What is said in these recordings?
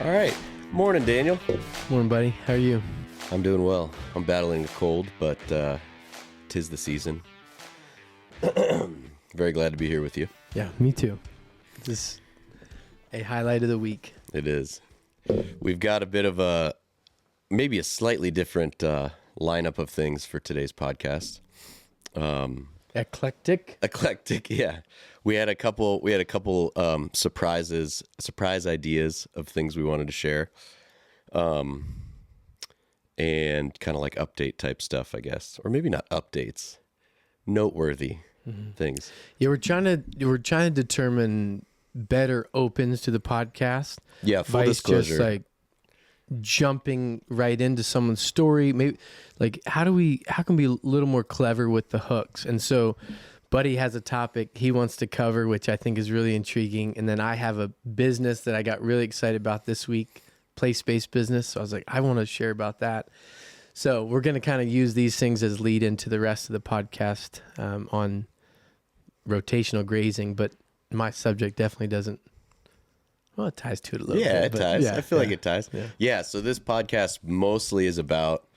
All right. Morning, Daniel. Morning, buddy. How are you? I'm doing well. I'm battling a cold, but tis the season. Very glad to be here with you. Yeah, me too. This is a highlight of the week. It is. We've got a bit of maybe a slightly different lineup of things for today's podcast. Eclectic, yeah. We had a couple surprise ideas of things we wanted to share. And kind of like update type stuff, I guess. Or maybe not updates. Noteworthy things. Yeah, we're trying to determine better opens to the podcast. Yeah, full disclosure. Just like jumping right into someone's story. Maybe like how can we be a little more clever with the hooks? And so Buddy has a topic he wants to cover, which I think is really intriguing. And then I have a business that I got really excited about this week, place-based business. So I was like, I want to share about that. So we're going to kind of use these things as lead into the rest of the podcast on rotational grazing. But my subject definitely doesn't. Well, it ties to it a little bit. Yeah, it ties. Yeah, I feel like it ties. Yeah. Yeah, so this podcast mostly is about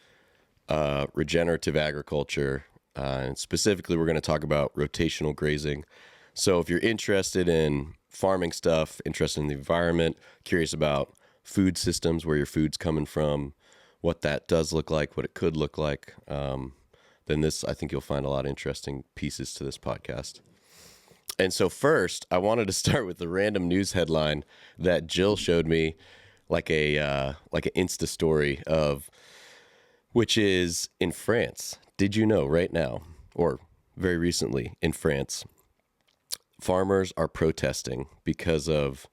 regenerative agriculture. And specifically, we're going to talk about rotational grazing. So if you're interested in farming stuff, interested in the environment, curious about food systems, where your food's coming from, what that does look like, what it could look like, then I think you'll find a lot of interesting pieces to this podcast. And so first, I wanted to start with the random news headline that Jill showed me, like an Insta story of, which is in France. Did you know right now, or very recently in France, farmers are protesting because of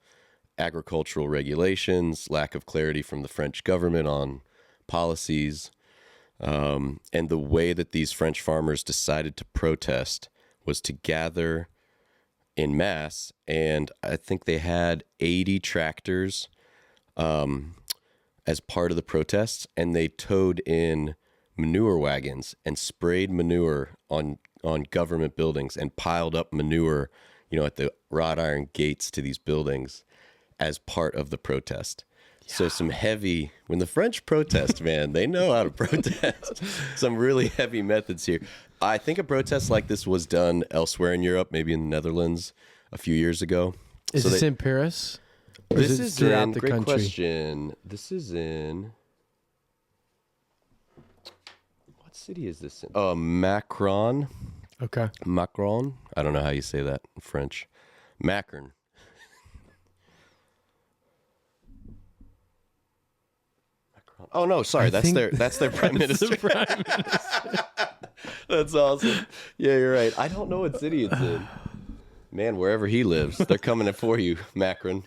agricultural regulations, lack of clarity from the French government on policies, and the way that these French farmers decided to protest was to gather in mass, and I think they had 80 tractors as part of the protests, and they towed in manure wagons and sprayed manure on government buildings and piled up manure, at the wrought iron gates to these buildings as part of the protest. Yeah. So when the French protest, man, they know how to protest. Some really heavy methods here. I think a protest like this was done elsewhere in Europe, maybe in the Netherlands a few years ago. Is this in Paris? This is throughout the country? Great question. This is in... What city is this in? Macron. Okay. Macron. I don't know how you say that in French. Macron. Oh no, sorry. That's their prime minister. Prime minister. That's awesome. Yeah, you're right. I don't know what city it's in. Man, wherever he lives, they're coming for you, Macron.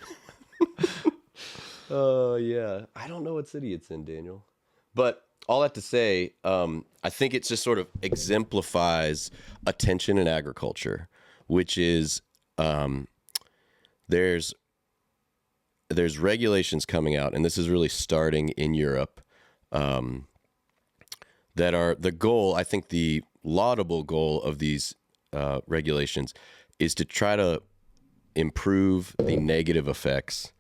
Oh yeah. I don't know what city it's in, Daniel. But all that to say, I think it just sort of exemplifies attention in agriculture, which is there's regulations coming out, and this is really starting in Europe, that are the goal. I think the laudable goal of these regulations is to try to improve the negative effects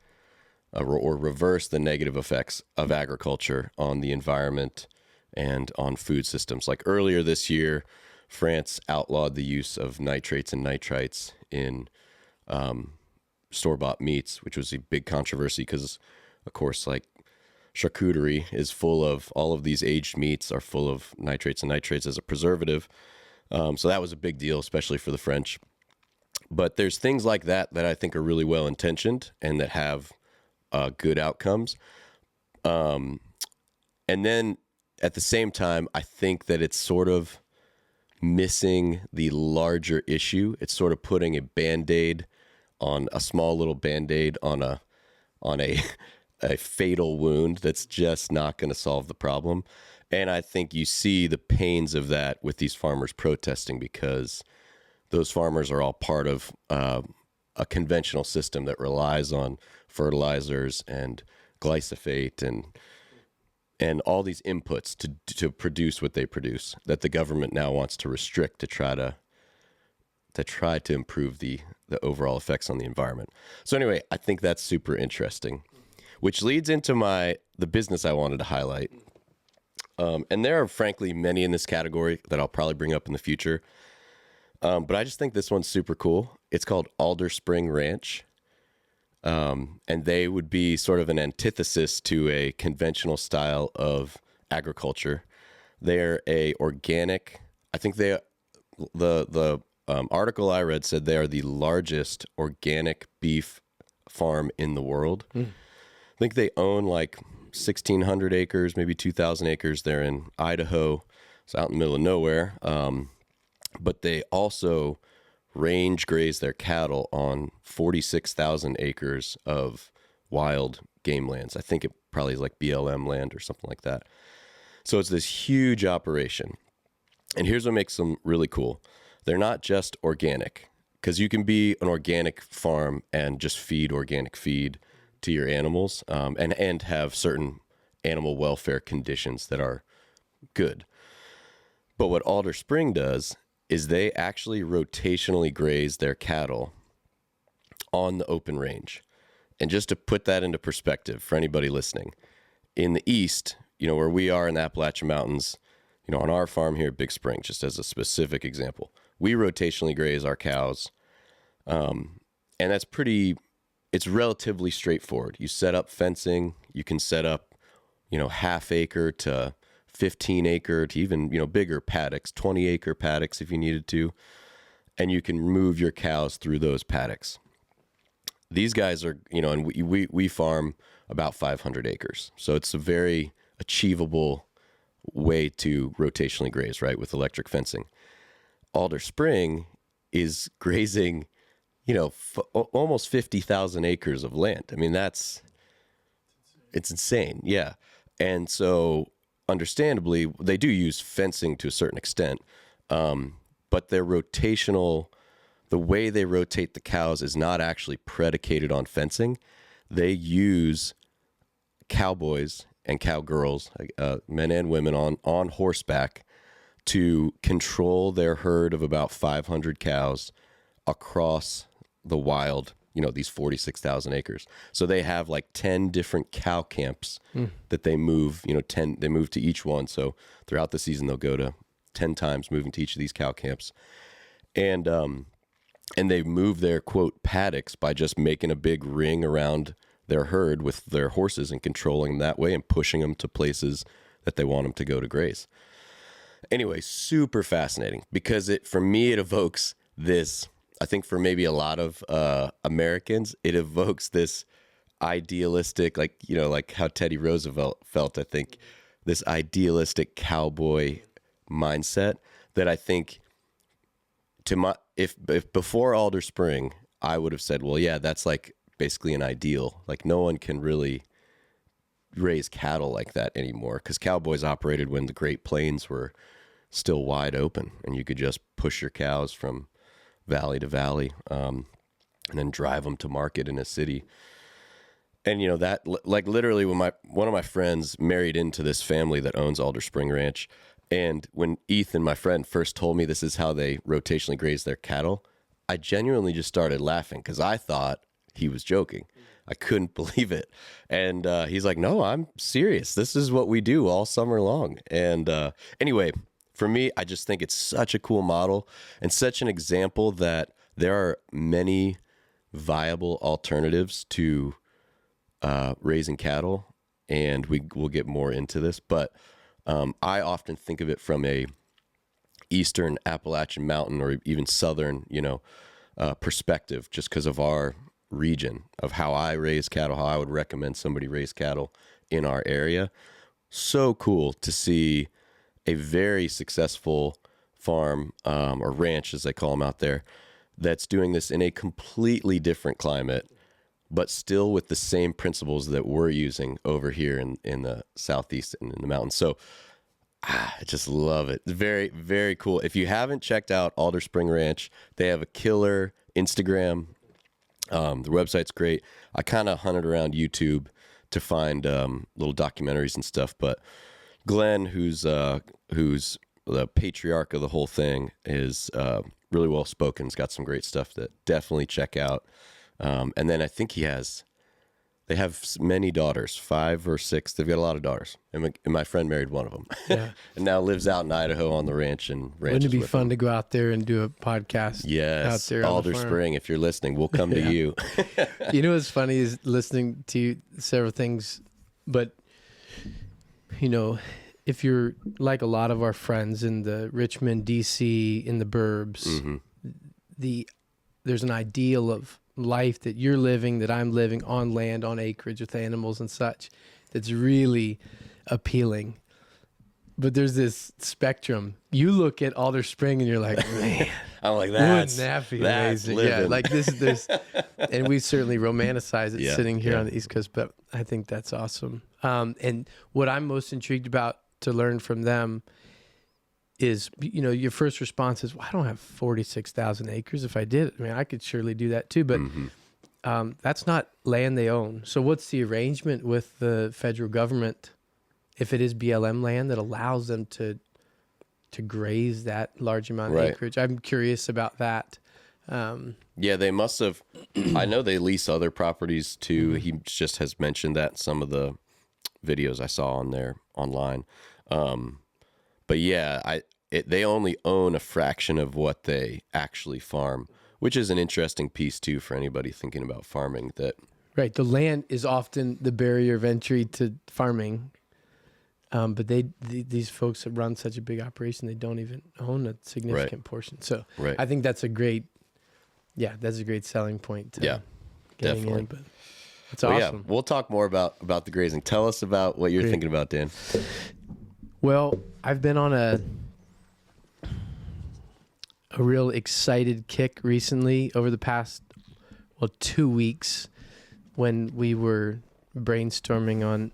or reverse the negative effects of agriculture on the environment and on food systems. Like earlier this year, France outlawed the use of nitrates and nitrites in store-bought meats, which was a big controversy because, of course, like charcuterie is full of, all of these aged meats are full of nitrates and nitrates as a preservative. So that was a big deal, especially for the French. But there's things like that I think are really well-intentioned and that have good outcomes. And then at the same time, I think that it's sort of missing the larger issue. It's sort of putting a Band-Aid on a small little Band-Aid on a fatal wound that's just not going to solve the problem. And I think you see the pains of that with these farmers protesting because those farmers are all part of a conventional system that relies on fertilizers and glyphosate and all these inputs to produce what they produce that the government now wants to restrict to try to improve the overall effects on the environment. So anyway, I think that's super interesting. which leads into the business I wanted to highlight. And there are frankly many in this category that I'll probably bring up in the future. But I just think this one's super cool. It's called Alder Spring Ranch. And they would be sort of an antithesis to a conventional style of agriculture. They're a organic. I think the article I read said they are the largest organic beef farm in the world. I think they own like 1,600 acres, maybe 2,000 acres. They're in Idaho. It's out in the middle of nowhere. But they also range graze their cattle on 46,000 acres of wild game lands. I think it probably is like BLM land or something like that. So it's this huge operation. And here's what makes them really cool. They're not just organic, because you can be an organic farm and just feed organic feed to your animals, and have certain animal welfare conditions that are good. But what Alder Spring does is they actually rotationally graze their cattle on the open range. And just to put that into perspective for anybody listening, in the East, where we are in the Appalachian Mountains, on our farm here at Big Spring, just as a specific example, we rotationally graze our cows. And that's it's relatively straightforward. You set up fencing, you can set up, half acre to 15 acre to even, bigger paddocks, 20 acre paddocks if you needed to. And you can move your cows through those paddocks. These guys are, and we farm about 500 acres. So it's a very achievable way to rotationally graze, right, with electric fencing. Alder Spring is grazing, almost 50,000 acres of land. I mean, it's insane. Yeah. And so understandably, they do use fencing to a certain extent, but their rotational, the way they rotate the cows is not actually predicated on fencing. They use cowboys and cowgirls, men and women on horseback, to control their herd of about 500 cows across the wild, these 46,000 acres. So they have like 10 different cow camps that they move, they move to each one. So throughout the season, they'll go to 10 times moving to each of these cow camps. And they move their, quote, paddocks by just making a big ring around their herd with their horses and controlling them that way and pushing them to places that they want them to go to graze. Anyway, super fascinating because for me, it evokes this. I think for maybe a lot of Americans, it evokes this idealistic, like how Teddy Roosevelt felt, I think, this idealistic cowboy mindset that I think if before Alder Spring, I would have said, well, yeah, that's like basically an ideal. Like no one can really raise cattle like that anymore because cowboys operated when the Great Plains were still wide open and you could just push your cows from valley to valley, and then drive them to market in a city. And that, like, literally when one of my friends married into this family that owns Alder Spring Ranch, and when Ethan, my friend, first told me this is how they rotationally graze their cattle, I genuinely just started laughing because I thought he was joking. I couldn't believe it. And he's like, no, I'm serious. This is what we do all summer long. And anyway, for me, I just think it's such a cool model and such an example that there are many viable alternatives to raising cattle, and we'll get more into this. But I often think of it from a eastern Appalachian Mountain or even southern, perspective, just because of our region, of how I raise cattle, how I would recommend somebody raise cattle in our area. So cool to see a very successful farm, or ranch as they call them out there, that's doing this in a completely different climate, but still with the same principles that we're using over here in the Southeast and in the mountains. So I just love it. Very, very cool. If you haven't checked out Alder Spring Ranch, they have a killer Instagram. The website's great. I kind of hunted around YouTube to find little documentaries and stuff, but Glenn, who's the patriarch of the whole thing, is really well spoken. He's got some great stuff that definitely check out. And then I think he has They have many daughters, 5 or 6. They've got a lot of daughters, and my friend married one of them, Yeah. and now lives out in Idaho on the ranch and ranches. Wouldn't it be with fun them. to go out there and do a podcast? Yes, out there on the Alder farm? Spring. If you're listening, we'll come to Yeah. you. You know what's funny is listening to several things, but you know, if you're like a lot of our friends in the Richmond, DC, in the burbs, Mm-hmm. There's an ideal of life that you're living, that I'm living on land, on acreage with animals and such, that's really appealing. But there's this spectrum. You look at Alder Spring and you're like, man, I'm like, wouldn't that be amazing? living. Yeah, like this, and we certainly romanticize it Yeah, sitting here yeah. on the East Coast, but I think that's awesome. And what I'm most intrigued about to learn from them is, you know, your first response is, well, I don't have 46,000 acres. If I did, I mean, I could surely do that too, but that's not land they own. So what's the arrangement with the federal government, if it is BLM land, that allows them to graze that large amount of Right. acreage? I'm curious about that. Yeah, they must have. I know they lease other properties too. He just has mentioned that in some of the videos I saw on there online. But yeah, they only own a fraction of what they actually farm, which is an interesting piece too for anybody thinking about farming. That Right. The land is often the barrier of entry to farming. But these folks that run such a big operation, they don't even own a significant portion. So Right. I think that's a great selling point to Yeah, getting definitely. in. But it's Well, awesome. yeah, we'll talk more about the grazing. Tell us about what you're Great. thinking about, Dan. Well, I've been on a real excited kick recently over the past 2 weeks when we were brainstorming on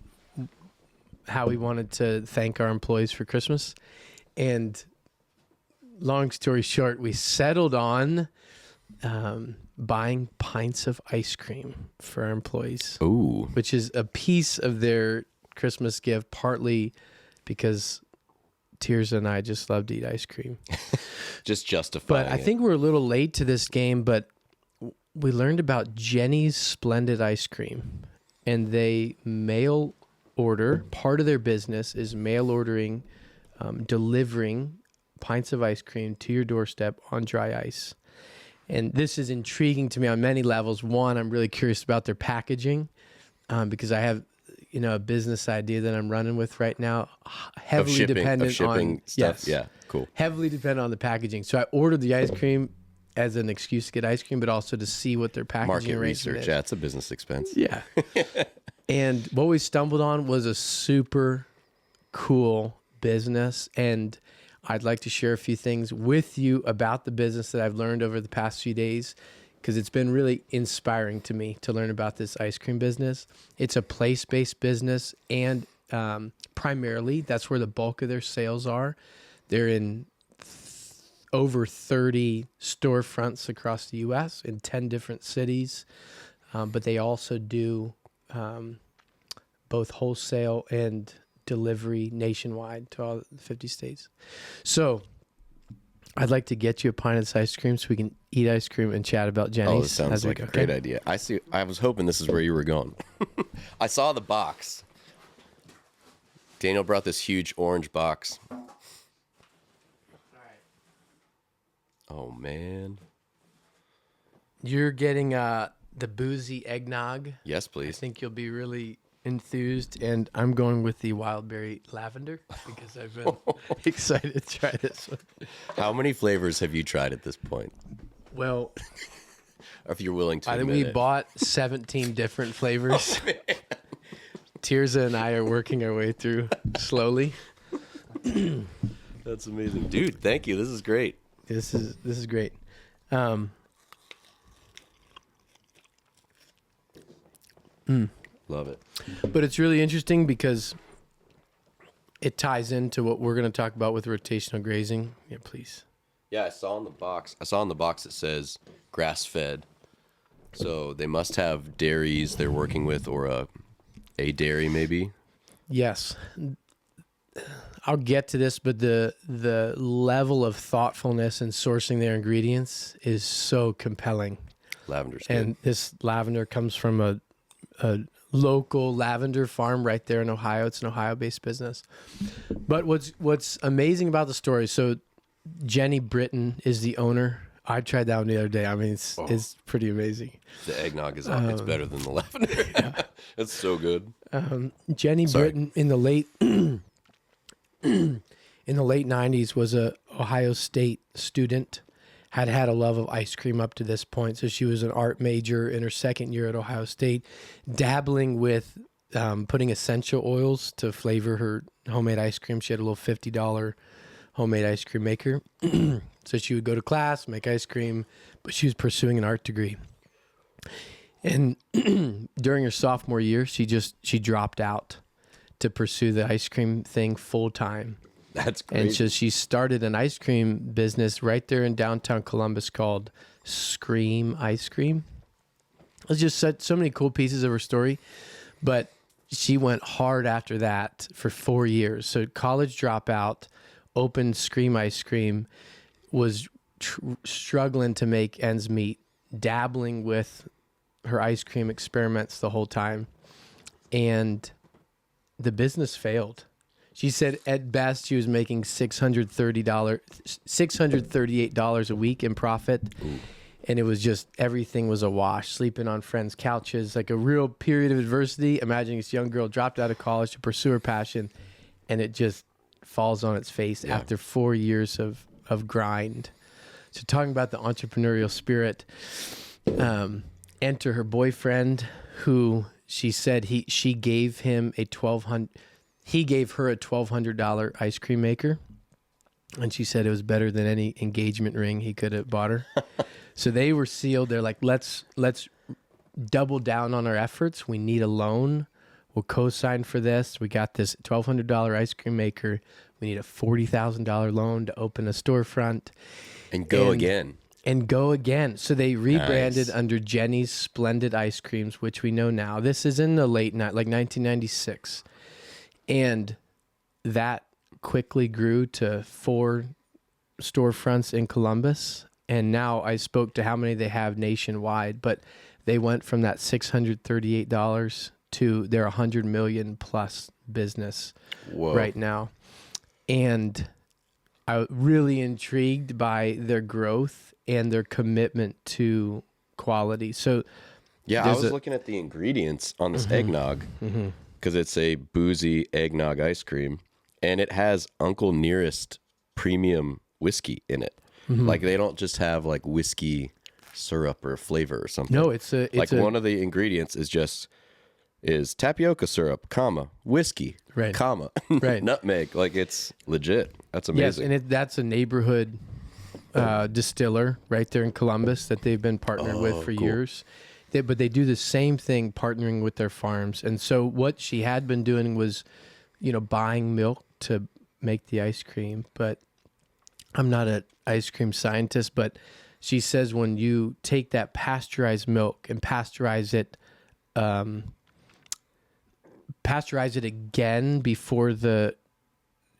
how we wanted to thank our employees for Christmas. And long story short, we settled on buying pints of ice cream for our employees, Ooh, which is a piece of their Christmas gift, partly because Tirza and I just love to eat ice cream. just justifying. But I think we're a little late to this game, but we learned about Jenny's Splendid Ice Cream, and they mail order. Part of their business is mail ordering, delivering pints of ice cream to your doorstep on dry ice. And this is intriguing to me on many levels. One, I'm really curious about their packaging, because I have, you know, a business idea that I'm running with right now, heavily dependent of shipping on stuff. yes, Yeah, cool. heavily dependent on the packaging. So I ordered the ice cream as an excuse to get ice cream, but also to see what their packaging Market arrangement research. is. Yeah, it's a business expense. Yeah. And what we stumbled on was a super cool business. And I'd like to share a few things with you about the business that I've learned over the past few days, because it's been really inspiring to me to learn about this ice cream business. It's a place-based business, and primarily that's where the bulk of their sales are. They're in over 30 storefronts across the U.S. in 10 different cities, but they also do both wholesale and delivery nationwide to all 50 states. So I'd like to get you a pint of this ice cream so we can eat ice cream and chat about Jenny's. Oh, this sounds as we like go. a great Okay? idea. I see. I was hoping this is where you were going. I saw the box. Daniel brought this huge orange box. Oh man. You're getting the boozy eggnog. Yes, I please. think you'll be really enthused, and I'm going with the wild berry lavender because I've been excited to try this one. How many flavors have you tried at this point? Well, If you're willing to I think admit we it. bought 17 different flavors. Tirza and I are working our way through slowly. That's amazing, dude. Thank you. This is great. This is great. Love it. But it's really interesting because it ties into what we're going to talk about with rotational grazing. Yeah, please. Yeah, I saw on the box. It says grass fed. So they must have dairies they're working with, or a dairy maybe. Yes. I'll get to this, but the level of thoughtfulness in sourcing their ingredients is so compelling. Lavender's good. And this lavender comes from a local lavender farm right there in Ohio. It's an Ohio-based business. But what's amazing about the story, so Jenny Britton is the owner. I tried that one the other day. I mean, it's pretty amazing. The eggnog is it's better than the lavender. It's so good. Jenny Britton in the late in the late 90s was a Ohio State student, had a love of ice cream up to this point. So she was an art major in her second year at Ohio State, dabbling with putting essential oils to flavor her homemade ice cream. She had a little $50 homemade ice cream maker. So she would go to class, make ice cream, but she was pursuing an art degree. And during her sophomore year, she dropped out to pursue the ice cream thing full time. That's great. And so she started an ice cream business right there in downtown Columbus called Scream Ice Cream. It's just so many cool pieces of her story, but she went hard after that for 4 years. So college dropout, opened Scream Ice Cream, was struggling to make ends meet, dabbling with her ice cream experiments the whole time, and the business failed. She said at best she was making $638 a week in profit. Ooh. And it was just, everything was a wash, sleeping on friends' couches, like a real period of adversity. Imagining this young girl dropped out of college to pursue her passion, and it just falls on its face after 4 years of grind. So talking about the entrepreneurial spirit, enter her boyfriend, who she said he gave him he gave her a $1,200 ice cream maker, and she said it was better than any engagement ring he could have bought her. So they were sealed. They're like, let's double down on our efforts. We need a loan. We'll co-sign for this. We got this $1,200 ice cream maker. We need a $40,000 loan to open a storefront. And go again. So they rebranded under Jenny's Splendid Ice Creams, which we know now. This is in the late night, like 1996. And that quickly grew to 4 storefronts in Columbus. And now I spoke to how many they have nationwide, but they went from that $638 to their $100 million plus business right now. And I'm really intrigued by their growth and their commitment to quality. So yeah, I was looking at the ingredients on this eggnog, because it's a boozy eggnog ice cream, and it has Uncle Nearest premium whiskey in it. Like they don't just have like whiskey syrup or flavor or something. No, it's one of the ingredients is tapioca syrup, whiskey, right, right, nutmeg. Like it's legit. That's amazing. Yes, and that's a neighborhood distiller right there in Columbus that they've been partnered with for years. But they do the same thing, partnering with their farms. And so what she had been doing was, buying milk to make the ice cream. But I'm not an ice cream scientist, but she says when you take that pasteurized milk and pasteurize it again before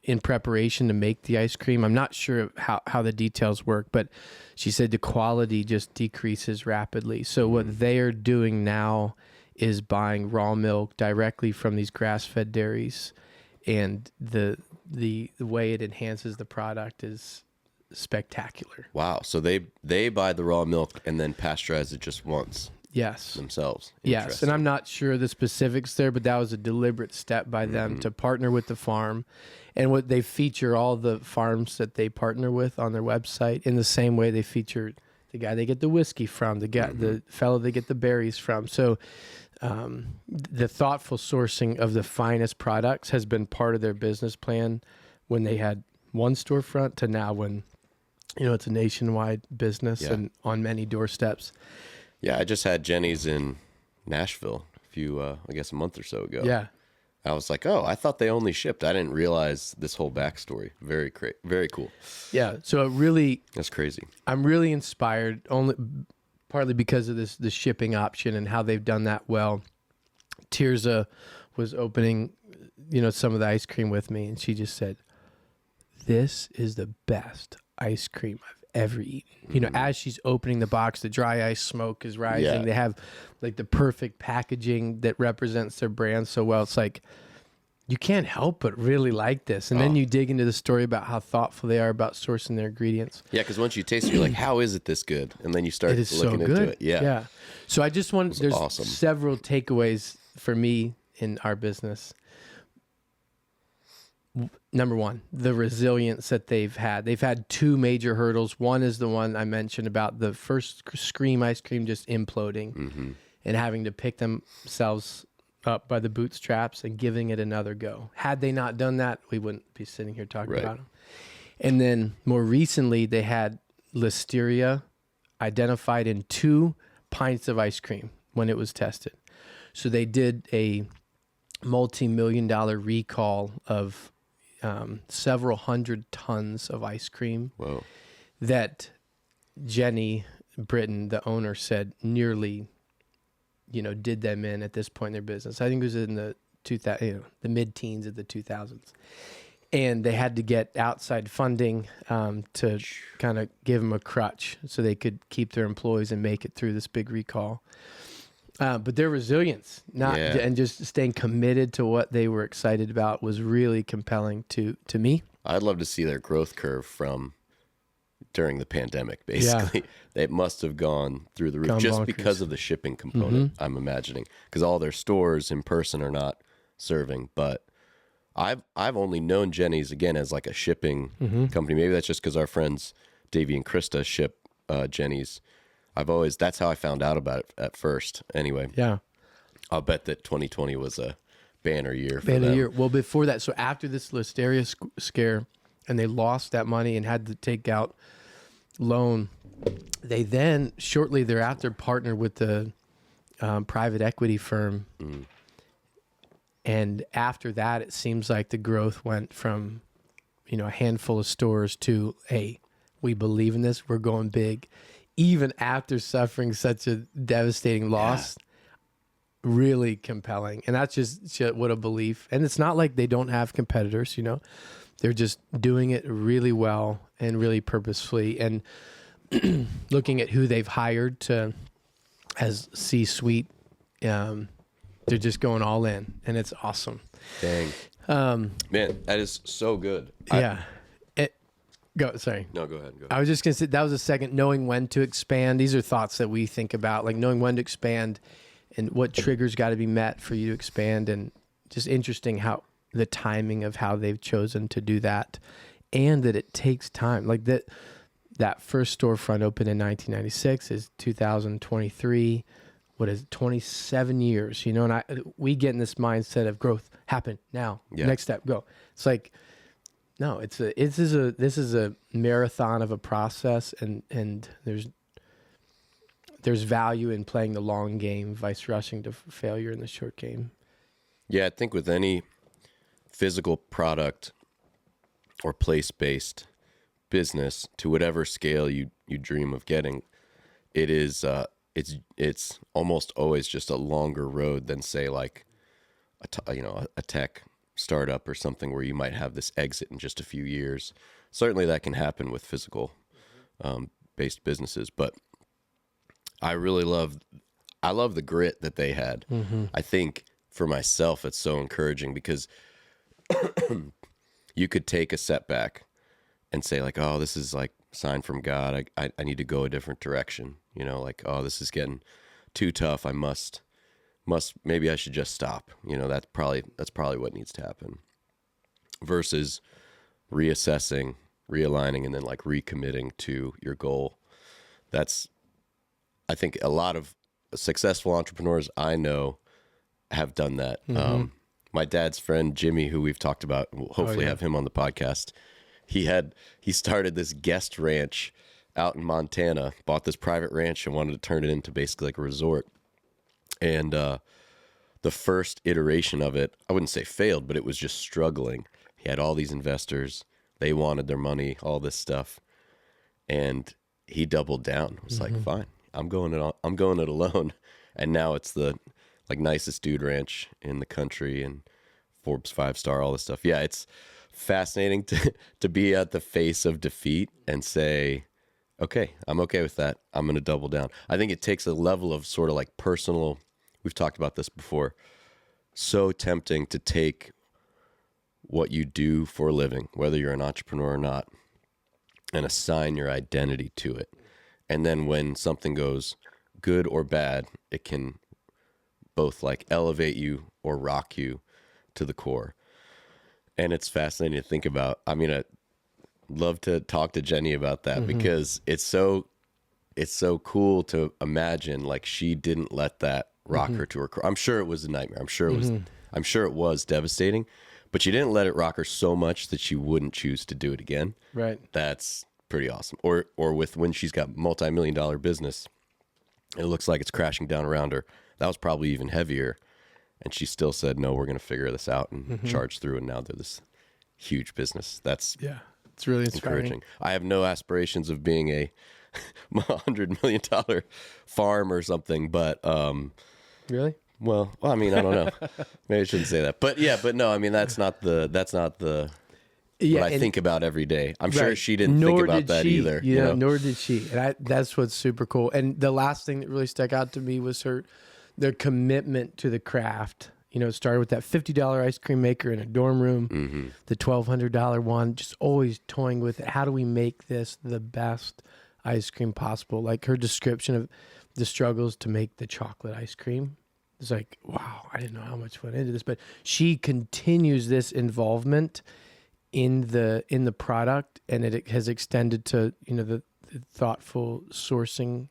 in preparation to make the ice cream. I'm not sure how the details work, but she said the quality just decreases rapidly. So what they are doing now is buying raw milk directly from these grass-fed dairies, and the way it enhances the product is spectacular. Wow. So they buy the raw milk and then pasteurize it just once. Yes. Themselves. Yes. And I'm not sure the specifics there, but that was a deliberate step by them to partner with the farm. And what they feature all the farms that they partner with on their website in the same way they feature the guy they get the whiskey from, the fellow they get the berries from. So the thoughtful sourcing of the finest products has been part of their business plan when they had one storefront to now when, it's a nationwide business and on many doorsteps. Yeah, I just had Jenny's in Nashville a month or so ago. Yeah. I was like, oh, I thought they only shipped. I didn't realize this whole backstory. Very cool. Yeah, so that's crazy. I'm really inspired, partly because of the shipping option and how they've done that well. Tirza was opening, some of the ice cream with me, and she just said, "This is the best ice cream I've ever eaten. You know, as she's opening the box, the dry ice smoke is rising. Yeah. They have like the perfect packaging that represents their brand so well. It's like, you can't help but really like this. And then you dig into the story about how thoughtful they are about sourcing their ingredients. Yeah, because once you taste it, you're like, how is it this good? And then you start It is looking so into good. it. Yeah. Yeah. So I just want, there's awesome. several takeaways for me in our business. Number one, the resilience that they've had. They've had two major hurdles. One is the one I mentioned about the first Scream ice cream just imploding and having to pick themselves up by the bootstraps and giving it another go. Had they not done that, we wouldn't be sitting here talking about them. And then more recently, they had listeria identified in 2 pints of ice cream when it was tested. So they did a multi-million-dollar recall of several hundred tons of ice cream. Whoa. That Jenny Britton, the owner, said nearly, did them in at this point in their business. I think it was in the the mid-teens of the 2000s. And they had to get outside funding to kind of give them a crutch so they could keep their employees and make it through this big recall. But their resilience, and just staying committed to what they were excited about, was really compelling to me. I'd love to see their growth curve from during the pandemic, basically. It must have gone through the roof just bonkers. because of the shipping component, I'm imagining. Because all their stores in person are not serving. But I've only known Jenny's, again, as like a shipping company. Maybe that's just because our friends Davey and Krista ship Jenny's. That's how I found out about it at first. Anyway, Yeah. I'll bet that 2020 was a banner year for them. Well, before that, so after this listeria scare, and they lost that money and had to take out loan, they then shortly thereafter partnered with the private equity firm. And after that, it seems like the growth went from, a handful of stores to, hey, we believe in this, we're going big. Even after suffering such a devastating loss, really compelling. And that's just what a belief. And it's not like they don't have competitors, They're just doing it really well and really purposefully. And looking at who they've hired as C-suite, they're just going all in. And it's awesome. Dang. Man, that is so good. Sorry. No, go ahead. I was just going to say, that was a second, knowing when to expand. These are thoughts that we think about, like knowing when to expand and what triggers got to be met for you to expand. And just interesting how the timing of how they've chosen to do that, and that it takes time. Like that first storefront opened in 1996 is 2023. What is it, 27 years, and we get in this mindset of growth, happen now, next step, go. It's like, no, this is a marathon of a process, and there's value in playing the long game, vice rushing to failure in the short game. Yeah, I think with any physical product or place-based business, to whatever scale you dream of getting, it is it's almost always just a longer road than, say, like a tech startup or something where you might have this exit in just a few years. Certainly that can happen with physical based businesses, but I love the grit that they had. I think for myself it's so encouraging because you could take a setback and say like, oh, this is like sign from God. I need to go a different direction. Like, oh, this is getting too tough. Maybe I should just stop. That's probably what needs to happen. Versus reassessing, realigning, and then like recommitting to your goal. I think a lot of successful entrepreneurs I know have done that. My dad's friend, Jimmy, who we've talked about, we'll hopefully have him on the podcast. He started this guest ranch out in Montana, bought this private ranch and wanted to turn it into basically like a resort. And the first iteration of it, I wouldn't say failed, but it was just struggling. He had all these investors. They wanted their money, all this stuff. And he doubled down. It was like, fine, I'm going it alone. And now it's the like nicest dude ranch in the country and Forbes 5-star, all this stuff. Yeah, it's fascinating to be at the face of defeat and say, Okay, I'm okay with that. I'm going to double down. I think it takes a level of sort of like personal, we've talked about this before, so tempting to take what you do for a living, whether you're an entrepreneur or not, and assign your identity to it. And then when something goes good or bad, it can both like elevate you or rock you to the core. And it's fascinating to think about. I mean, I'd love to talk to Jenny about that because it's so cool to imagine like she didn't let that rock her to her core. I'm sure it was a nightmare. I'm sure it was devastating, but she didn't let it rock her so much that she wouldn't choose to do it again. Right. That's pretty awesome. Or with when she's got multi-million-dollar business, it looks like it's crashing down around her. That was probably even heavier. And she still said, no, we're going to figure this out and charge through. And now they're this huge business. That's It's really inspiring. encouraging. I have no aspirations of being a $100 million farm or something, but, Really? well, I mean, I don't know. Maybe I shouldn't say that, but no, I mean, that's not what I think about every day. I'm sure she didn't think about that either. Yeah, nor did she. And that's what's super cool. And the last thing that really stuck out to me was their commitment to the craft. You know, it started with that $50 ice cream maker in a dorm room, the $1,200 one, just always toying with it. How do we make this the best ice cream possible? Like her description of the struggles to make the chocolate ice cream. It's like, wow, I didn't know how much went into this, but she continues this involvement in the product, and it has extended to, you know, the thoughtful sourcing.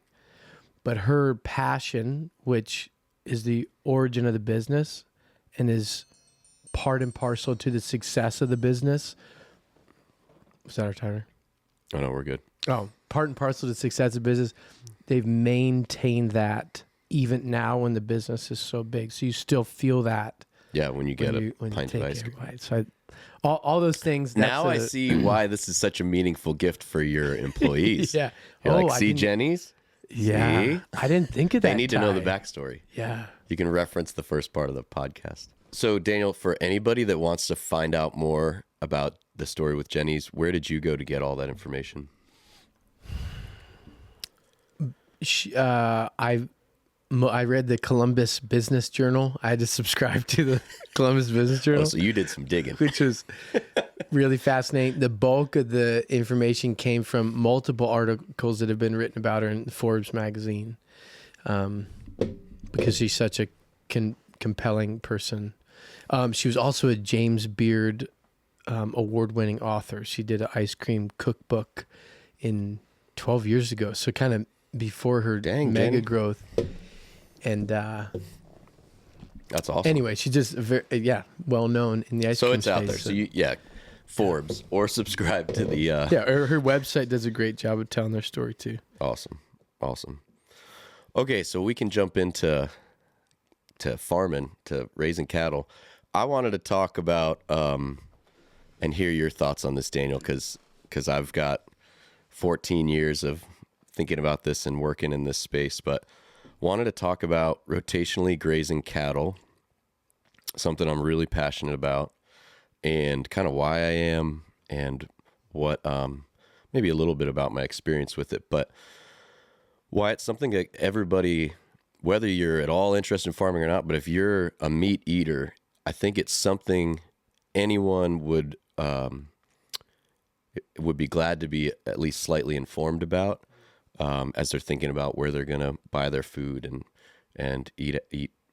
But her passion, which is the origin of the business and is part and parcel to the success of the business. Was that our timer? Oh, no, we're good. Oh, part and parcel to the success of the business. They've maintained that even now when the business is so big. So you still feel that. Yeah, when you get a pint of ice cream. Right. So all those things. Now I see why this is such a meaningful gift for your employees. Yeah. You're like, see, Jenny's? Yeah. See? I didn't think of that. They need to know the backstory. Yeah. You can reference the first part of the podcast. So, Daniel, for anybody that wants to find out more about the story with Jenny's, where did you go to get all that information? I read the Columbus Business Journal. I had to subscribe to the Columbus Business Journal. Oh, so you did some digging. Which was really fascinating. The bulk of the information came from multiple articles that have been written about her in Forbes magazine, because she's such a compelling person. She was also a James Beard award-winning author. She did an ice cream cookbook in 12 years ago, so kind of before her mega Jenny. growth. And That's awesome. anyway, she's just very, well known in the ice So cream it's out space, there. So you, Forbes, or subscribe to the. yeah, her website does a great job of telling their story too. Awesome. Okay, so we can jump into farming, to raising cattle. I wanted to talk about and hear your thoughts on this, Daniel, because I've got 14 years of thinking about this and working in this space, but wanted to talk about rotationally grazing cattle, something I'm really passionate about, and kind of why I am, and what maybe a little bit about my experience with it, but why it's something that everybody, whether you're at all interested in farming or not, but if you're a meat eater, I think it's something anyone would be glad to be at least slightly informed about, as they're thinking about where they're going to buy their food and eat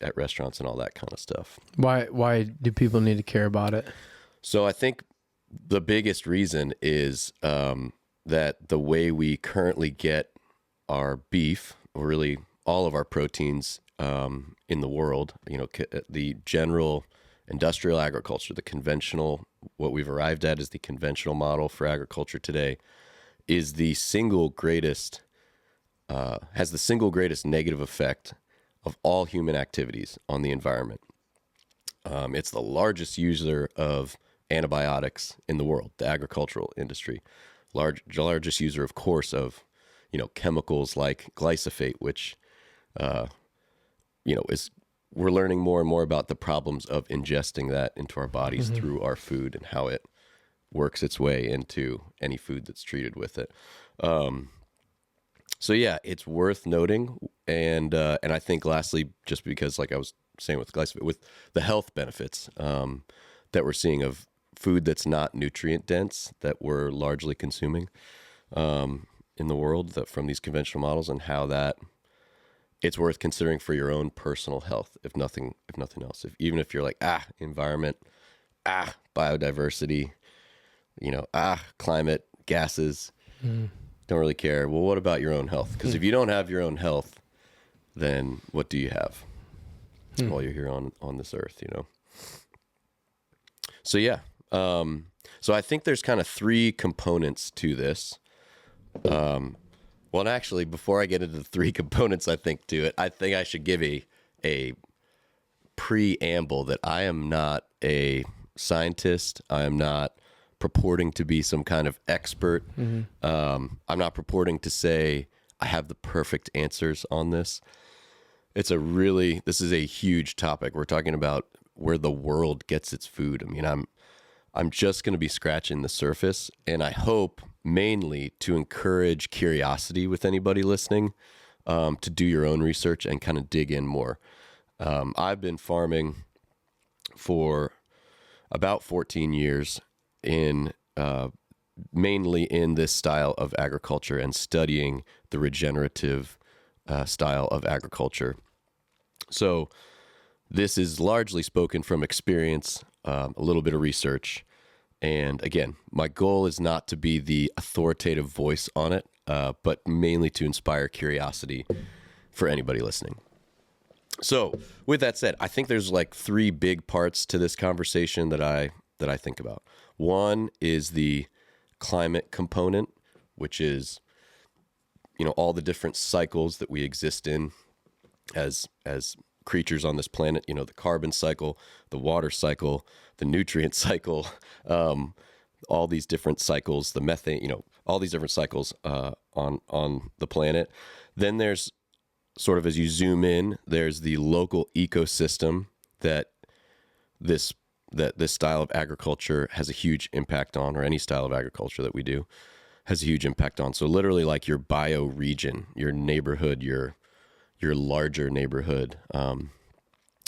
at restaurants and all that kind of stuff. Why do people need to care about it? So I think the biggest reason is that the way we currently get our beef, or really all of our proteins in the world, the general industrial agriculture, the conventional, what we've arrived at is the conventional model for agriculture today, is the single greatest, has the single greatest negative effect of all human activities on the environment. It's the largest user of antibiotics in the world, the agricultural industry. Largest user, of course, of chemicals like glyphosate, which is, we're learning more and more about the problems of ingesting that into our bodies through our food and how it works its way into any food that's treated with it. So yeah, it's worth noting, and I think lastly, just because like I was saying with glyphosate, with the health benefits that we're seeing of food that's not nutrient dense that we're largely consuming in the world that from these conventional models, and how that it's worth considering for your own personal health, if nothing else. If even if you're like environment, biodiversity, climate, gases, don't really care. Well, what about your own health? Because if you don't have your own health, then what do you have while you're here on this earth? So yeah. So I think there's kind of three components to this. Well, and actually, before I get into the three components I think to it, I think I should give a preamble that I am not a scientist. I am not purporting to be some kind of expert. I'm not purporting to say I have the perfect answers on this. This is a huge topic. We're talking about where the world gets its food. I mean, I'm just going to be scratching the surface, and I hope mainly to encourage curiosity with anybody listening, to do your own research and kind of dig in more. I've been farming for about 14 years in mainly in this style of agriculture and studying the regenerative style of agriculture. So this is largely spoken from experience, a little bit of research. And again, my goal is not to be the authoritative voice on it, but mainly to inspire curiosity for anybody listening. So with that said, I think there's like three big parts to this conversation that I think about. One is the climate component, which is, all the different cycles that we exist in as creatures on this planet, the carbon cycle, the water cycle, the nutrient cycle, all these different cycles, the methane, all these different cycles on the planet. Then there's sort of, as you zoom in, there's the local ecosystem that this style of agriculture has a huge impact on, or any style of agriculture that we do has a huge impact on. So literally like your bioregion, your neighborhood, your larger neighborhood.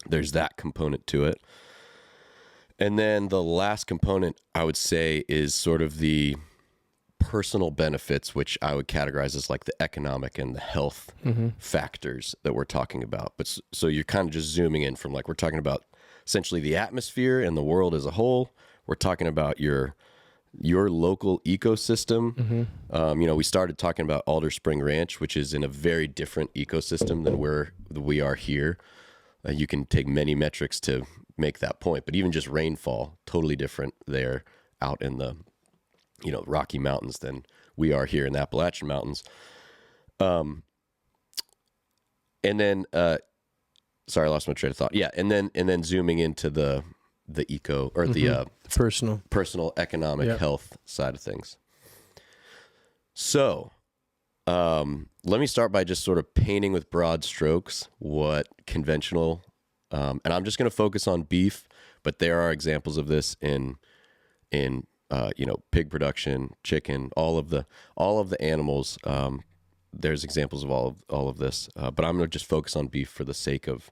There's that component to it. And then the last component I would say is sort of the personal benefits, which I would categorize as like the economic and the health factors that we're talking about. But so you're kind of just zooming in from like, we're talking about essentially the atmosphere and the world as a whole. We're talking about your local ecosystem. We started talking about Alder Spring Ranch, which is in a very different ecosystem than where we are here. You can take many metrics to make that point, but even just rainfall, totally different there out in the, Rocky Mountains than we are here in the Appalachian Mountains. And then, sorry, I lost my train of thought. Yeah. And then zooming into the eco or the personal economic health side of things. So, let me start by just sort of painting with broad strokes what conventional, and I'm just going to focus on beef, but there are examples of this in pig production, chicken, all of the animals. There's examples of all of this, but I'm going to just focus on beef for the sake of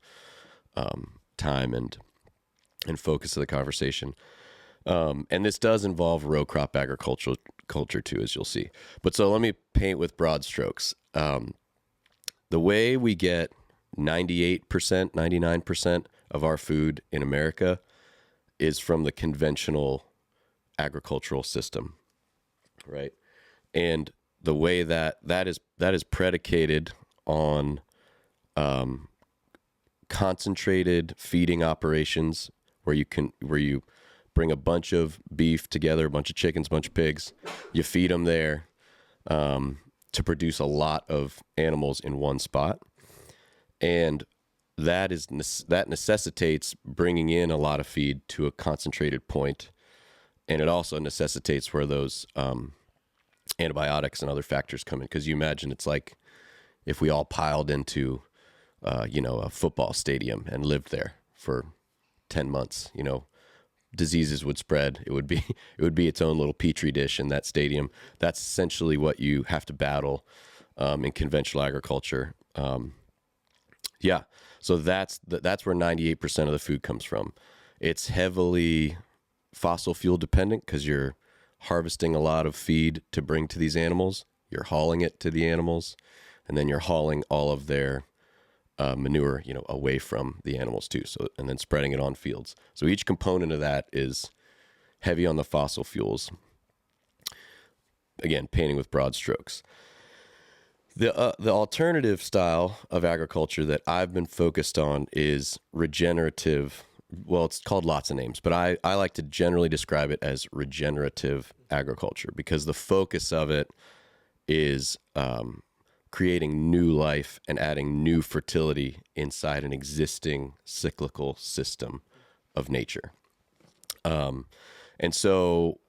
time and focus of the conversation. And this does involve row crop agriculture too, as you'll see. But so let me paint with broad strokes. The way we get 98%, 99% of our food in America is from the conventional agricultural system, right? And the way that is predicated on concentrated feeding operations where you bring a bunch of beef together, a bunch of chickens, a bunch of pigs, you feed them there to produce a lot of animals in one spot. And that necessitates bringing in a lot of feed to a concentrated point. And it also necessitates where those antibiotics and other factors come in. Because you imagine it's like if we all piled into, a football stadium and lived there for 10 months, diseases would spread. It would be its own little petri dish in that stadium. That's essentially what you have to battle in conventional agriculture. Yeah, so that's where 98% of the food comes from. It's heavily fossil fuel dependent because you're harvesting a lot of feed to bring to these animals. You're hauling it to the animals, and then you're hauling all of their manure, away from the animals too. So, and then spreading it on fields. So each component of that is heavy on the fossil fuels. Again, painting with broad strokes. The alternative style of agriculture that I've been focused on is regenerative. Well, it's called lots of names, but I like to generally describe it as regenerative agriculture because the focus of it is creating new life and adding new fertility inside an existing cyclical system of nature. And so,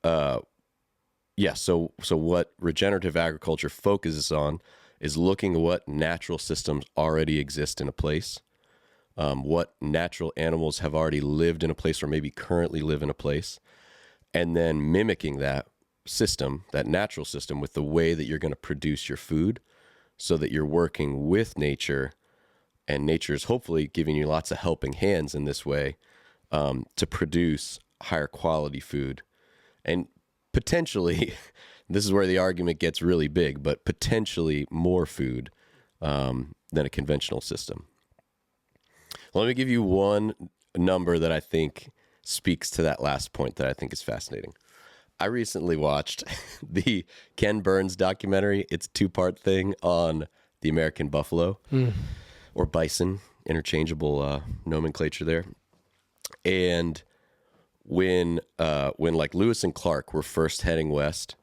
so what regenerative agriculture focuses on is looking at what natural systems already exist in a place, what natural animals have already lived in a place or maybe currently live in a place, and then mimicking that system, that natural system, with the way that you're going to produce your food so that you're working with nature, and nature is hopefully giving you lots of helping hands in this way to produce higher quality food. And potentially, this is where the argument gets really big, but potentially more food than a conventional system. Let me give you one number that I think speaks to that last point that I think is fascinating. I recently watched the Ken Burns documentary. It's a 2-part thing on the American buffalo or bison, interchangeable nomenclature there. And when like Lewis and Clark were first heading west,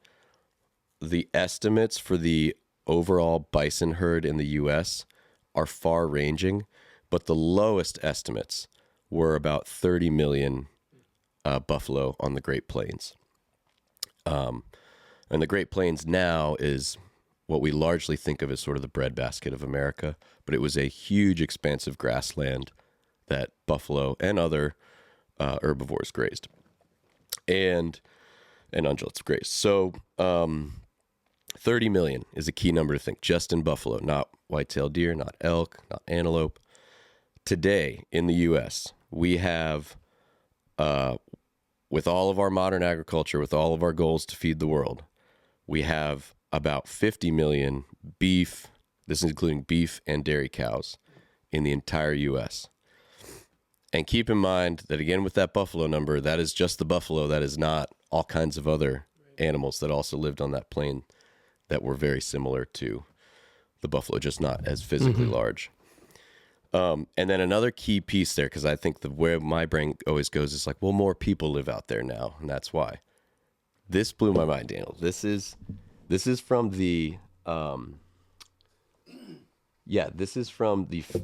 the estimates for the overall bison herd in the U.S. are far ranging, but the lowest estimates were about 30 million buffalo on the Great Plains. And the Great Plains now is what we largely think of as sort of the breadbasket of America, but it was a huge expansive grassland that buffalo and other herbivores grazed, and ungulates grazed. So 30 million is a key number to think, just in buffalo, not white-tailed deer, not elk, not antelope. Today in the U.S., we have, with all of our modern agriculture, with all of our goals to feed the world, we have about 50 million beef, this is including beef and dairy cows, in the entire U.S. And keep in mind that, again, with that buffalo number, that is just the buffalo. That is not all kinds of other animals that also lived on that plain that were very similar to the buffalo, just not as physically large. And then another key piece there, because I think where my brain always goes is like, well, more people live out there now, and that's why. This blew my mind, Daniel. This is from the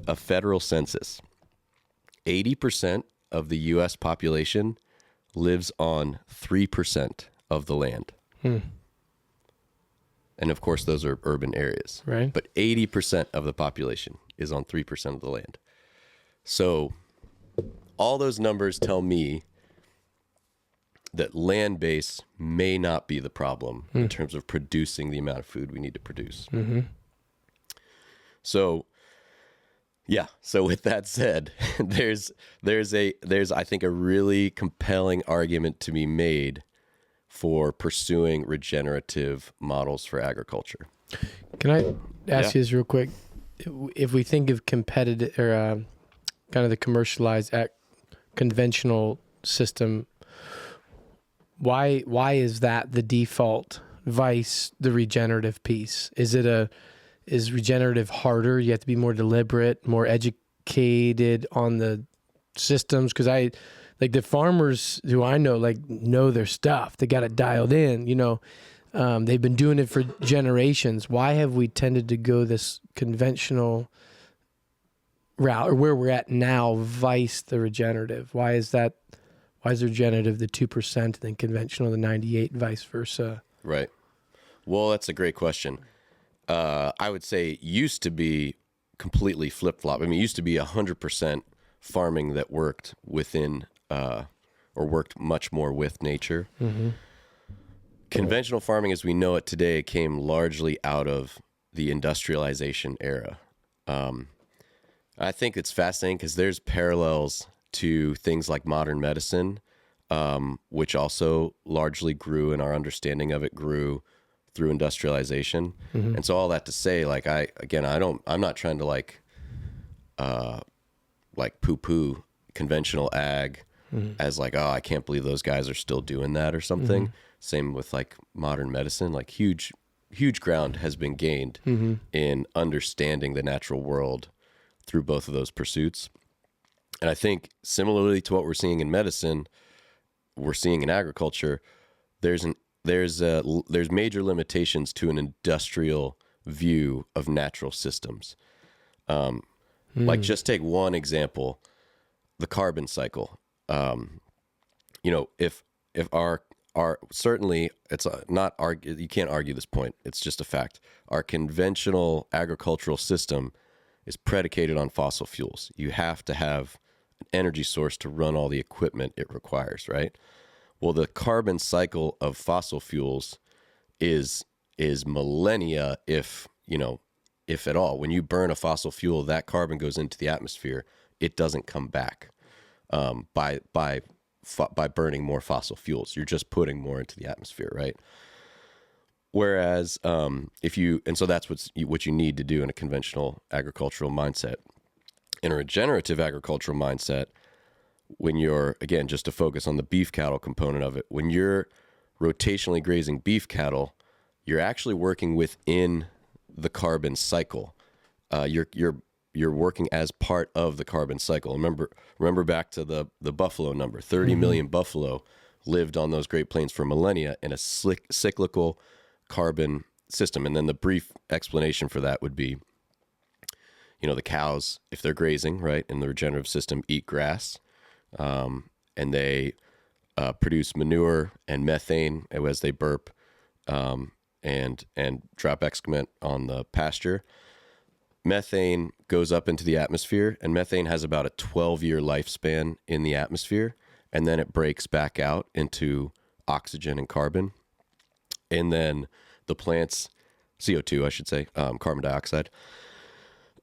a federal census. 80% of the U.S. population lives on 3% of the land. And of course, those are urban areas. Right. But 80% of the population is on 3% of the land. So all those numbers tell me that land base may not be the problem in terms of producing the amount of food we need to produce. So, yeah. So with that said, there's I think a really compelling argument to be made for pursuing regenerative models for agriculture. Can I ask you this real quick? If we think of competitive or kind of the commercialized conventional system, why is that the default vice the regenerative piece? Is regenerative harder? You have to be more deliberate, more educated on the systems? Because like the farmers who I know their stuff. They got it dialed in, they've been doing it for generations. Why have we tended to go this conventional route, or where we're at now, vice the regenerative? Why is regenerative the 2% and then conventional the 98, vice versa? Right. Well, that's a great question. I would say it used to be completely flip-flop. I mean, it used to be 100% farming that worked within or worked much more with nature. Conventional farming as we know it today came largely out of the industrialization era. I think it's fascinating because there's parallels to things like modern medicine, which also largely grew, and our understanding of it grew through industrialization. And so all that to say, like, I'm not trying to like poo-poo conventional ag as like, oh, I can't believe those guys are still doing that or something. Same with like modern medicine, like huge ground has been gained in understanding the natural world through both of those pursuits. And I think similarly to what we're seeing in medicine, we're seeing in agriculture, there's major limitations to an industrial view of natural systems. Like, just take one example, the carbon cycle. If our certainly, it's not you can't argue this point. It's just a fact. Our conventional agricultural system is predicated on fossil fuels. You have to have an energy source to run all the equipment it requires, right? Well, the carbon cycle of fossil fuels is millennia, if at all. When you burn a fossil fuel, that carbon goes into the atmosphere. It doesn't come back by burning more fossil fuels. You're just putting more into the atmosphere, right? Whereas so that's what you need to do in a conventional agricultural mindset. In a regenerative agricultural mindset, when you're, again, just to focus on the beef cattle component of it, when you're rotationally grazing beef cattle, you're actually working within the carbon cycle. You're working as part of the carbon cycle. Remember back to the buffalo number. 30 million buffalo lived on those Great Plains for millennia in a cyclical carbon system. And then the brief explanation for that would be, the cows, if they're grazing, right, in the regenerative system, eat grass, and they produce manure and methane as they burp, and drop excrement on the pasture. Methane goes up into the atmosphere, and methane has about a 12-year lifespan in the atmosphere, and then it breaks back out into oxygen and carbon. And then the plants, CO2, I should say, carbon dioxide.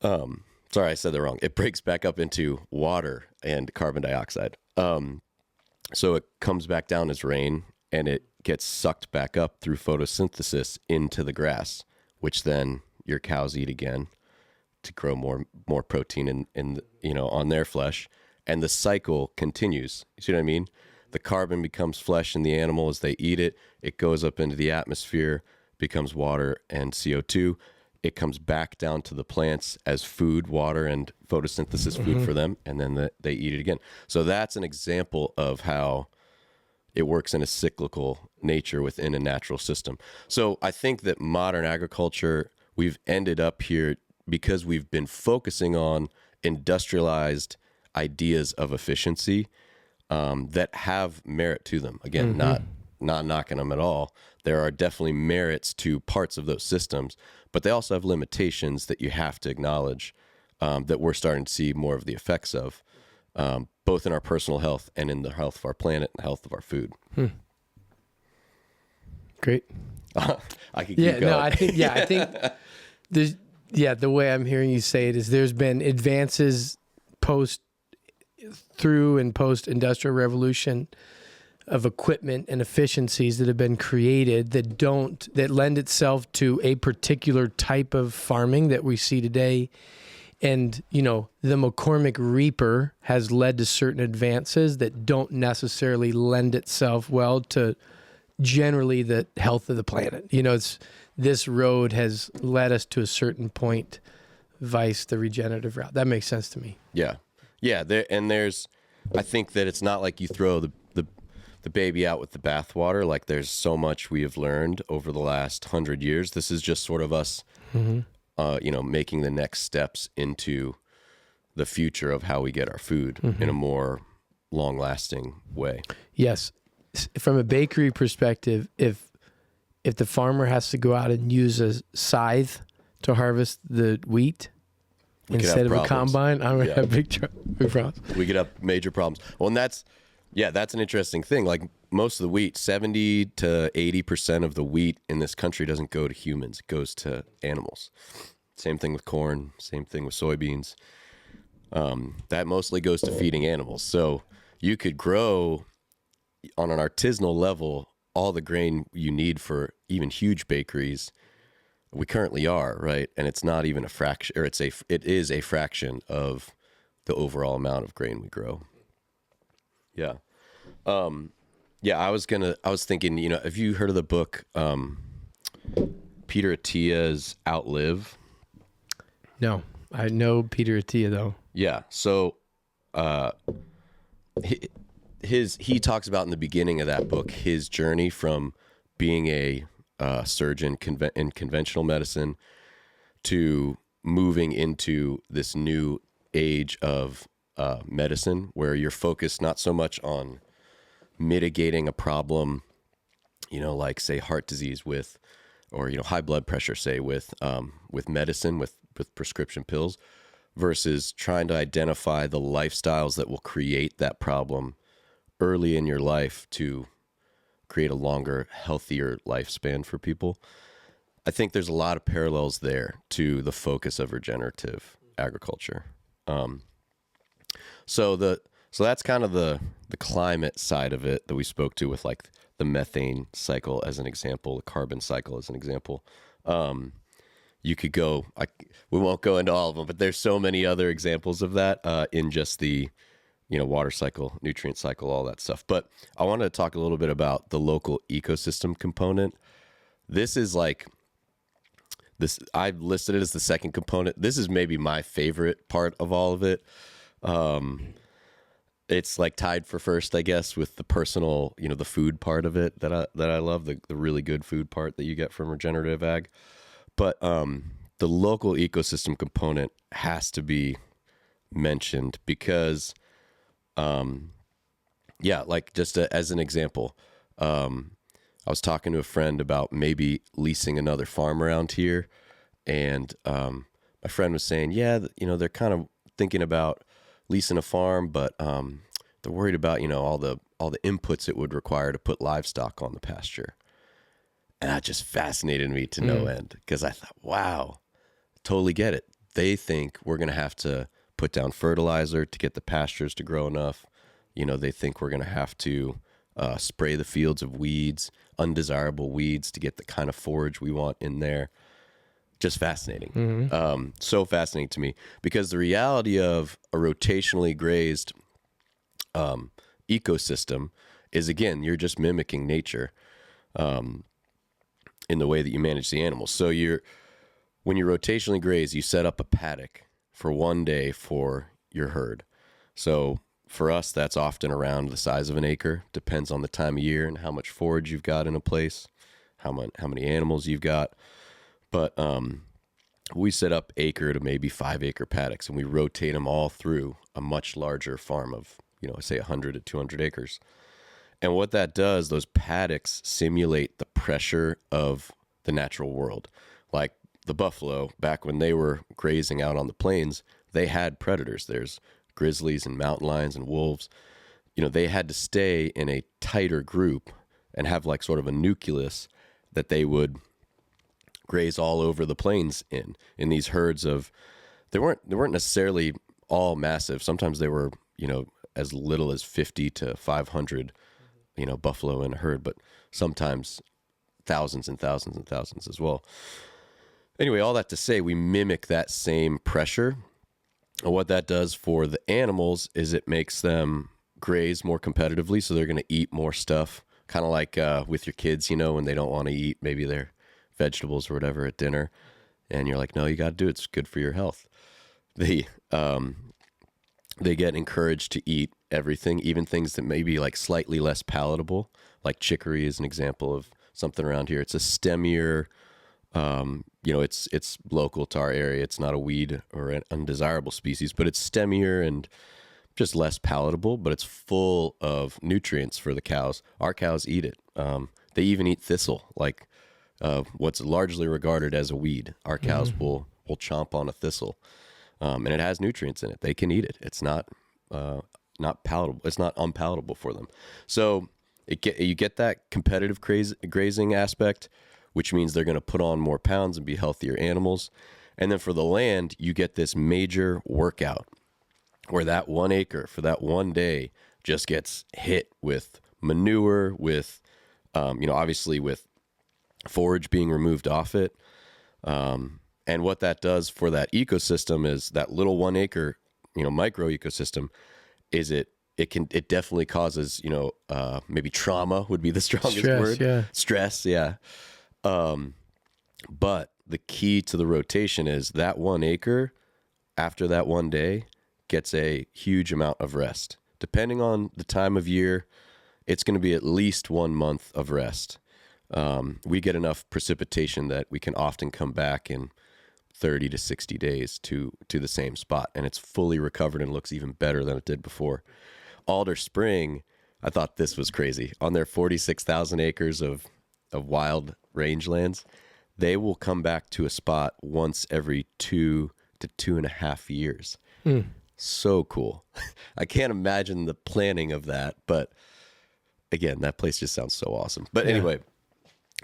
Sorry, I said that wrong. It breaks back up into water and carbon dioxide. So it comes back down as rain, and it gets sucked back up through photosynthesis into the grass, which then your cows eat again to grow more protein in on their flesh, and the cycle continues. You see what I mean? The carbon becomes flesh in the animal as they eat it. It goes up into the atmosphere, becomes water and CO2. It comes back down to the plants as food, water, and photosynthesis food for them, and then they eat it again. So that's an example of how it works in a cyclical nature within a natural system. So I think that modern agriculture, we've ended up here because we've been focusing on industrialized ideas of efficiency that have merit to them. Again, not knocking them at all. There are definitely merits to parts of those systems, but they also have limitations that you have to acknowledge, that we're starting to see more of the effects of, both in our personal health and in the health of our planet and the health of our food. Great. I could keep going. No, I think there's, the way I'm hearing you say it is there's been advances through and post industrial revolution of equipment and efficiencies that have been created that lend itself to a particular type of farming that we see today. And, the McCormick Reaper has led to certain advances that don't necessarily lend itself well to generally the health of the planet. This road has led us to a certain point, vice the regenerative route. That makes sense to me. Yeah. Yeah. I think that it's not like you throw the baby out with the bathwater. Like, there's so much we have learned over the last 100 years. This is just sort of us, making the next steps into the future of how we get our food in a more long-lasting way. Yes. From a bakery perspective, if the farmer has to go out and use a scythe to harvest the wheat instead of a combine, I'm going to have big problems. We could have major problems. Well, and Yeah, that's an interesting thing. Like most of the wheat, 70 to 80% of the wheat in this country doesn't go to humans, it goes to animals. Same thing with corn, same thing with soybeans. That mostly goes to feeding animals. So you could grow on an artisanal level all the grain you need for even huge bakeries. We currently are, right? And it's not even a fraction, or it is a fraction of the overall amount of grain we grow. Yeah. Yeah, I was thinking, have you heard of the book Peter Attia's Outlive? No, I know Peter Attia though. Yeah. So he, he talks about in the beginning of that book his journey from being a surgeon in conventional medicine to moving into this new age of medicine where you're focused not so much on mitigating a problem, like say heart disease with, or high blood pressure, say with medicine with prescription pills, versus trying to identify the lifestyles that will create that problem early in your life to create a longer, healthier lifespan for people. I think there's a lot of parallels there to the focus of regenerative agriculture. So that's kind of the climate side of it that we spoke to with like the methane cycle as an example, the carbon cycle as an example. You could go, we won't go into all of them, but there's so many other examples of that in just the water cycle, nutrient cycle, all that stuff. But I wanted to talk a little bit about the local ecosystem component. This is like this. I've listed it as the second component. This is maybe my favorite part of all of it. It's like tied for first, I guess, with the personal, the food part of it that I love, the really good food part that you get from regenerative ag. But the local ecosystem component has to be mentioned because, like just as an example, I was talking to a friend about maybe leasing another farm around here, and my friend was saying, yeah, they're kind of thinking about leasing a farm, but they're worried about all the inputs it would require to put livestock on the pasture. And that just fascinated me to no end because I thought, wow, totally get it. They think we're going to have to put down fertilizer to get the pastures to grow enough. They think we're going to have to spray the fields of weeds, undesirable weeds, to get the kind of forage we want in there. Just fascinating. So fascinating to me because the reality of a rotationally grazed ecosystem is, again, you're just mimicking nature in the way that you manage the animals. So when you rotationally graze, you set up a paddock for one day for your herd. So for us, that's often around the size of an acre. Depends on the time of year and how much forage you've got in a place, how many animals you've got. But we set up acre to maybe 5-acre paddocks, and we rotate them all through a much larger farm of, say 100 to 200 acres. And what that does, those paddocks simulate the pressure of the natural world. Like the buffalo, back when they were grazing out on the plains, they had predators. There's grizzlies and mountain lions and wolves. They had to stay in a tighter group and have like sort of a nucleus that they would graze all over the plains in these herds of, they weren't necessarily all massive. Sometimes they were, as little as 50 to 500, buffalo in a herd, but sometimes thousands and thousands and thousands as well. Anyway, all that to say, we mimic that same pressure. And what that does for the animals is it makes them graze more competitively. So they're going to eat more stuff, kind of like with your kids, when they don't want to eat maybe their vegetables or whatever at dinner. And you're like, no, you got to do it. It's good for your health. They get encouraged to eat everything, even things that may be like slightly less palatable, like chicory is an example of something around here. It's a stemmier, it's local to our area. It's not a weed or an undesirable species, but it's stemmier and just less palatable, but it's full of nutrients for the cows. Our cows eat it. They even eat thistle, like what's largely regarded as a weed. Our cows will chomp on a thistle. And it has nutrients in it. They can eat it. It's not not palatable. It's not unpalatable for them. So you get that competitive grazing aspect, which means they're going to put on more pounds and be healthier animals. And then for the land, you get this major workout where that 1 acre for that one day just gets hit with manure, with, obviously with forage being removed off it. And what that does for that ecosystem is that little 1 acre, micro ecosystem is it definitely causes, maybe trauma would be the strongest Stress, word. yeah. Stress. Yeah. But the key to the rotation is that 1 acre after that one day gets a huge amount of rest. Depending on the time of year, it's going to be at least 1 month of rest. We get enough precipitation that we can often come back in 30 to 60 days to the same spot, and it's fully recovered and looks even better than it did before. Alder Spring, I thought this was crazy. On their 46,000 acres of wild rangelands, they will come back to a spot once every 2 to 2.5 years. So cool. I can't imagine the planning of that, but again, that place just sounds so awesome. But anyway,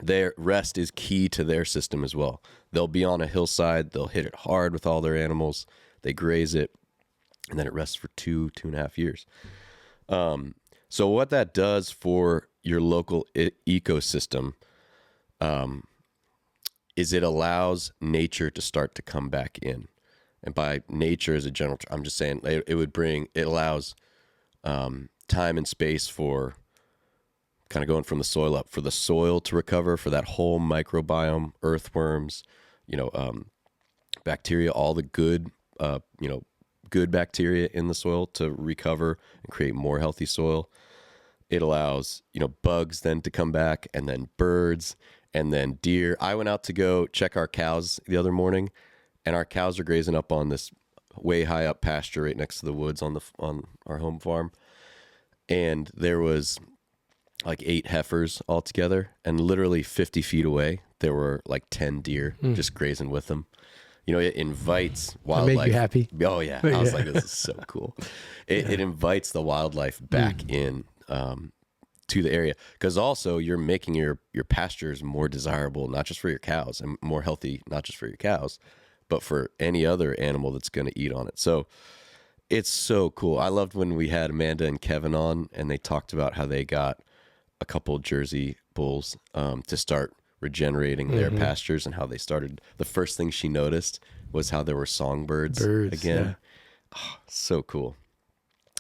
their rest is key to their system as well. They'll be on a hillside, they'll hit it hard with all their animals, they graze it, and then it rests for 2.5 years. So what that does for your local ecosystem is it allows nature to start to come back in. And by nature as a general, I'm just saying it allows time and space for kind of going from the soil up, for the soil to recover, for that whole microbiome, earthworms, bacteria, all the good, good bacteria in the soil to recover and create more healthy soil. It allows, bugs then to come back, and then birds, and then deer. I went out to go check our cows the other morning, and our cows are grazing up on this way high up pasture right next to the woods on our home farm. And there was like 8 heifers all together, and literally 50 feet away, there were like 10 deer just grazing with them. It invites wildlife. That make you happy? Oh yeah. I was like, this is so cool. It invites the wildlife back in to the area, because also you're making your pastures more desirable, not just for your cows, and more healthy, not just for your cows, but for any other animal that's going to eat on it. So it's so cool. I loved when we had Amanda and Kevin on, and they talked about how they got a couple Jersey bulls to start regenerating their pastures, and how they started. The first thing she noticed was how there were songbirds again. Yeah. Oh, so cool.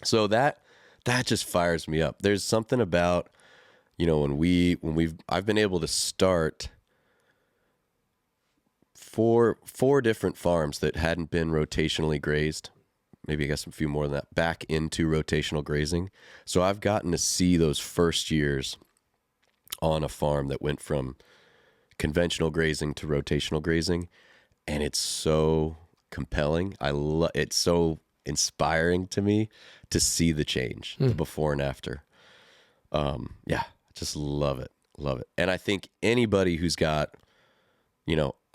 So that just fires me up. There's something about, I've been able to start four different farms that hadn't been rotationally grazed, maybe I guess a few more than that, back into rotational grazing. So I've gotten to see those first years on a farm that went from conventional grazing to rotational grazing, and it's so compelling. It's so inspiring to me to see the change, the before and after. Just love it. And I think anybody who's got,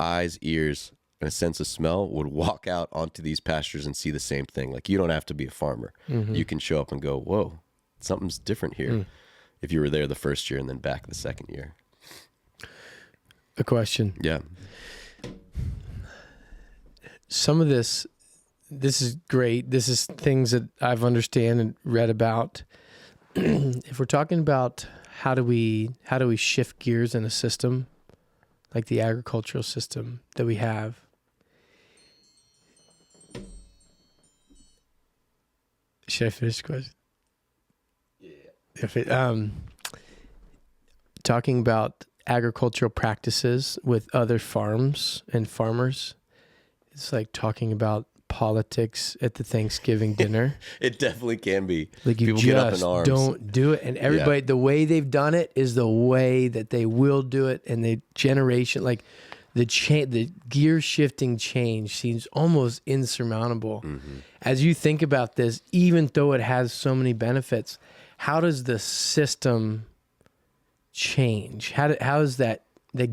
eyes, ears, and a sense of smell would walk out onto these pastures and see the same thing. Like, you don't have to be a farmer. You can show up and go, whoa, something's different here. If you were there the first year and then back the second year. A question. Yeah. Some of this is great. This is things that I've understand and read about. If we're talking about how do we shift gears in a system like the agricultural system that we have, should I finish the question? Yeah. Talking about agricultural practices with other farms and farmers, it's like talking about politics at the Thanksgiving dinner. It definitely can be. Like, you People just get up in arms. don't do it, and everybody, the way they've done it is the way that they will do it, and the generation, like the gear shifting change seems almost insurmountable. As you think about this, even though it has so many benefits, how does the system change? How does that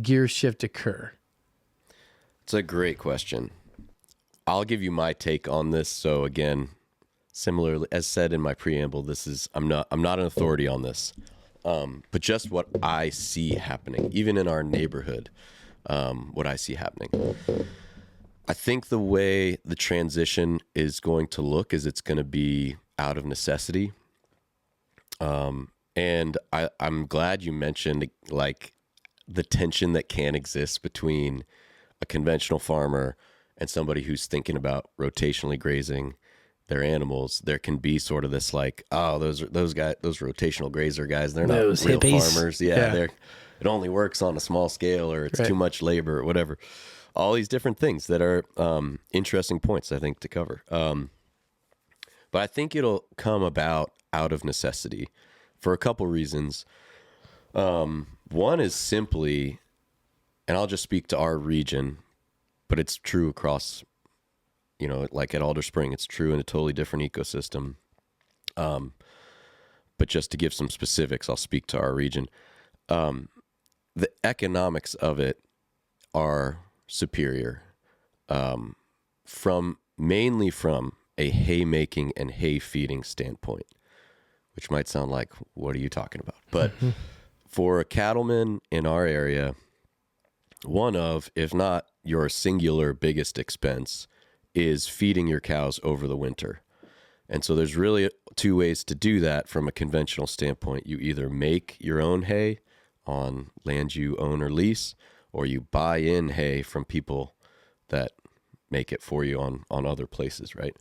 gear shift occur? It's a great question. I'll give you my take on this. So again, similarly, as said in my preamble, I'm not an authority on this, but just what I see happening, even in our neighborhood, what I see happening. I think the way the transition is going to look is it's going to be out of necessity. And I'm glad you mentioned like the tension that can exist between a conventional farmer and somebody who's thinking about rotationally grazing their animals. There can be sort of this like, oh, those rotational grazer guys, they're not Those real hippies. farmers. It only works on a small scale, or it's Right. too much labor or whatever. All these different things that are interesting points, I think, to cover. But I think it'll come about out of necessity for a couple reasons. One is simply, and I'll just speak to our region, but it's true across, like at Alder Spring, it's true in a totally different ecosystem. But just to give some specifics, I'll speak to our region. The economics of it are superior, mainly from a haymaking and hay feeding standpoint, which might sound like, what are you talking about? But for a cattleman in our area, one of, if not your singular biggest expense, is feeding your cows over the winter. And so there's really two ways to do that from a conventional standpoint. You either make your own hay on land you own or lease, or you buy in hay from people that make it for you on other places, right?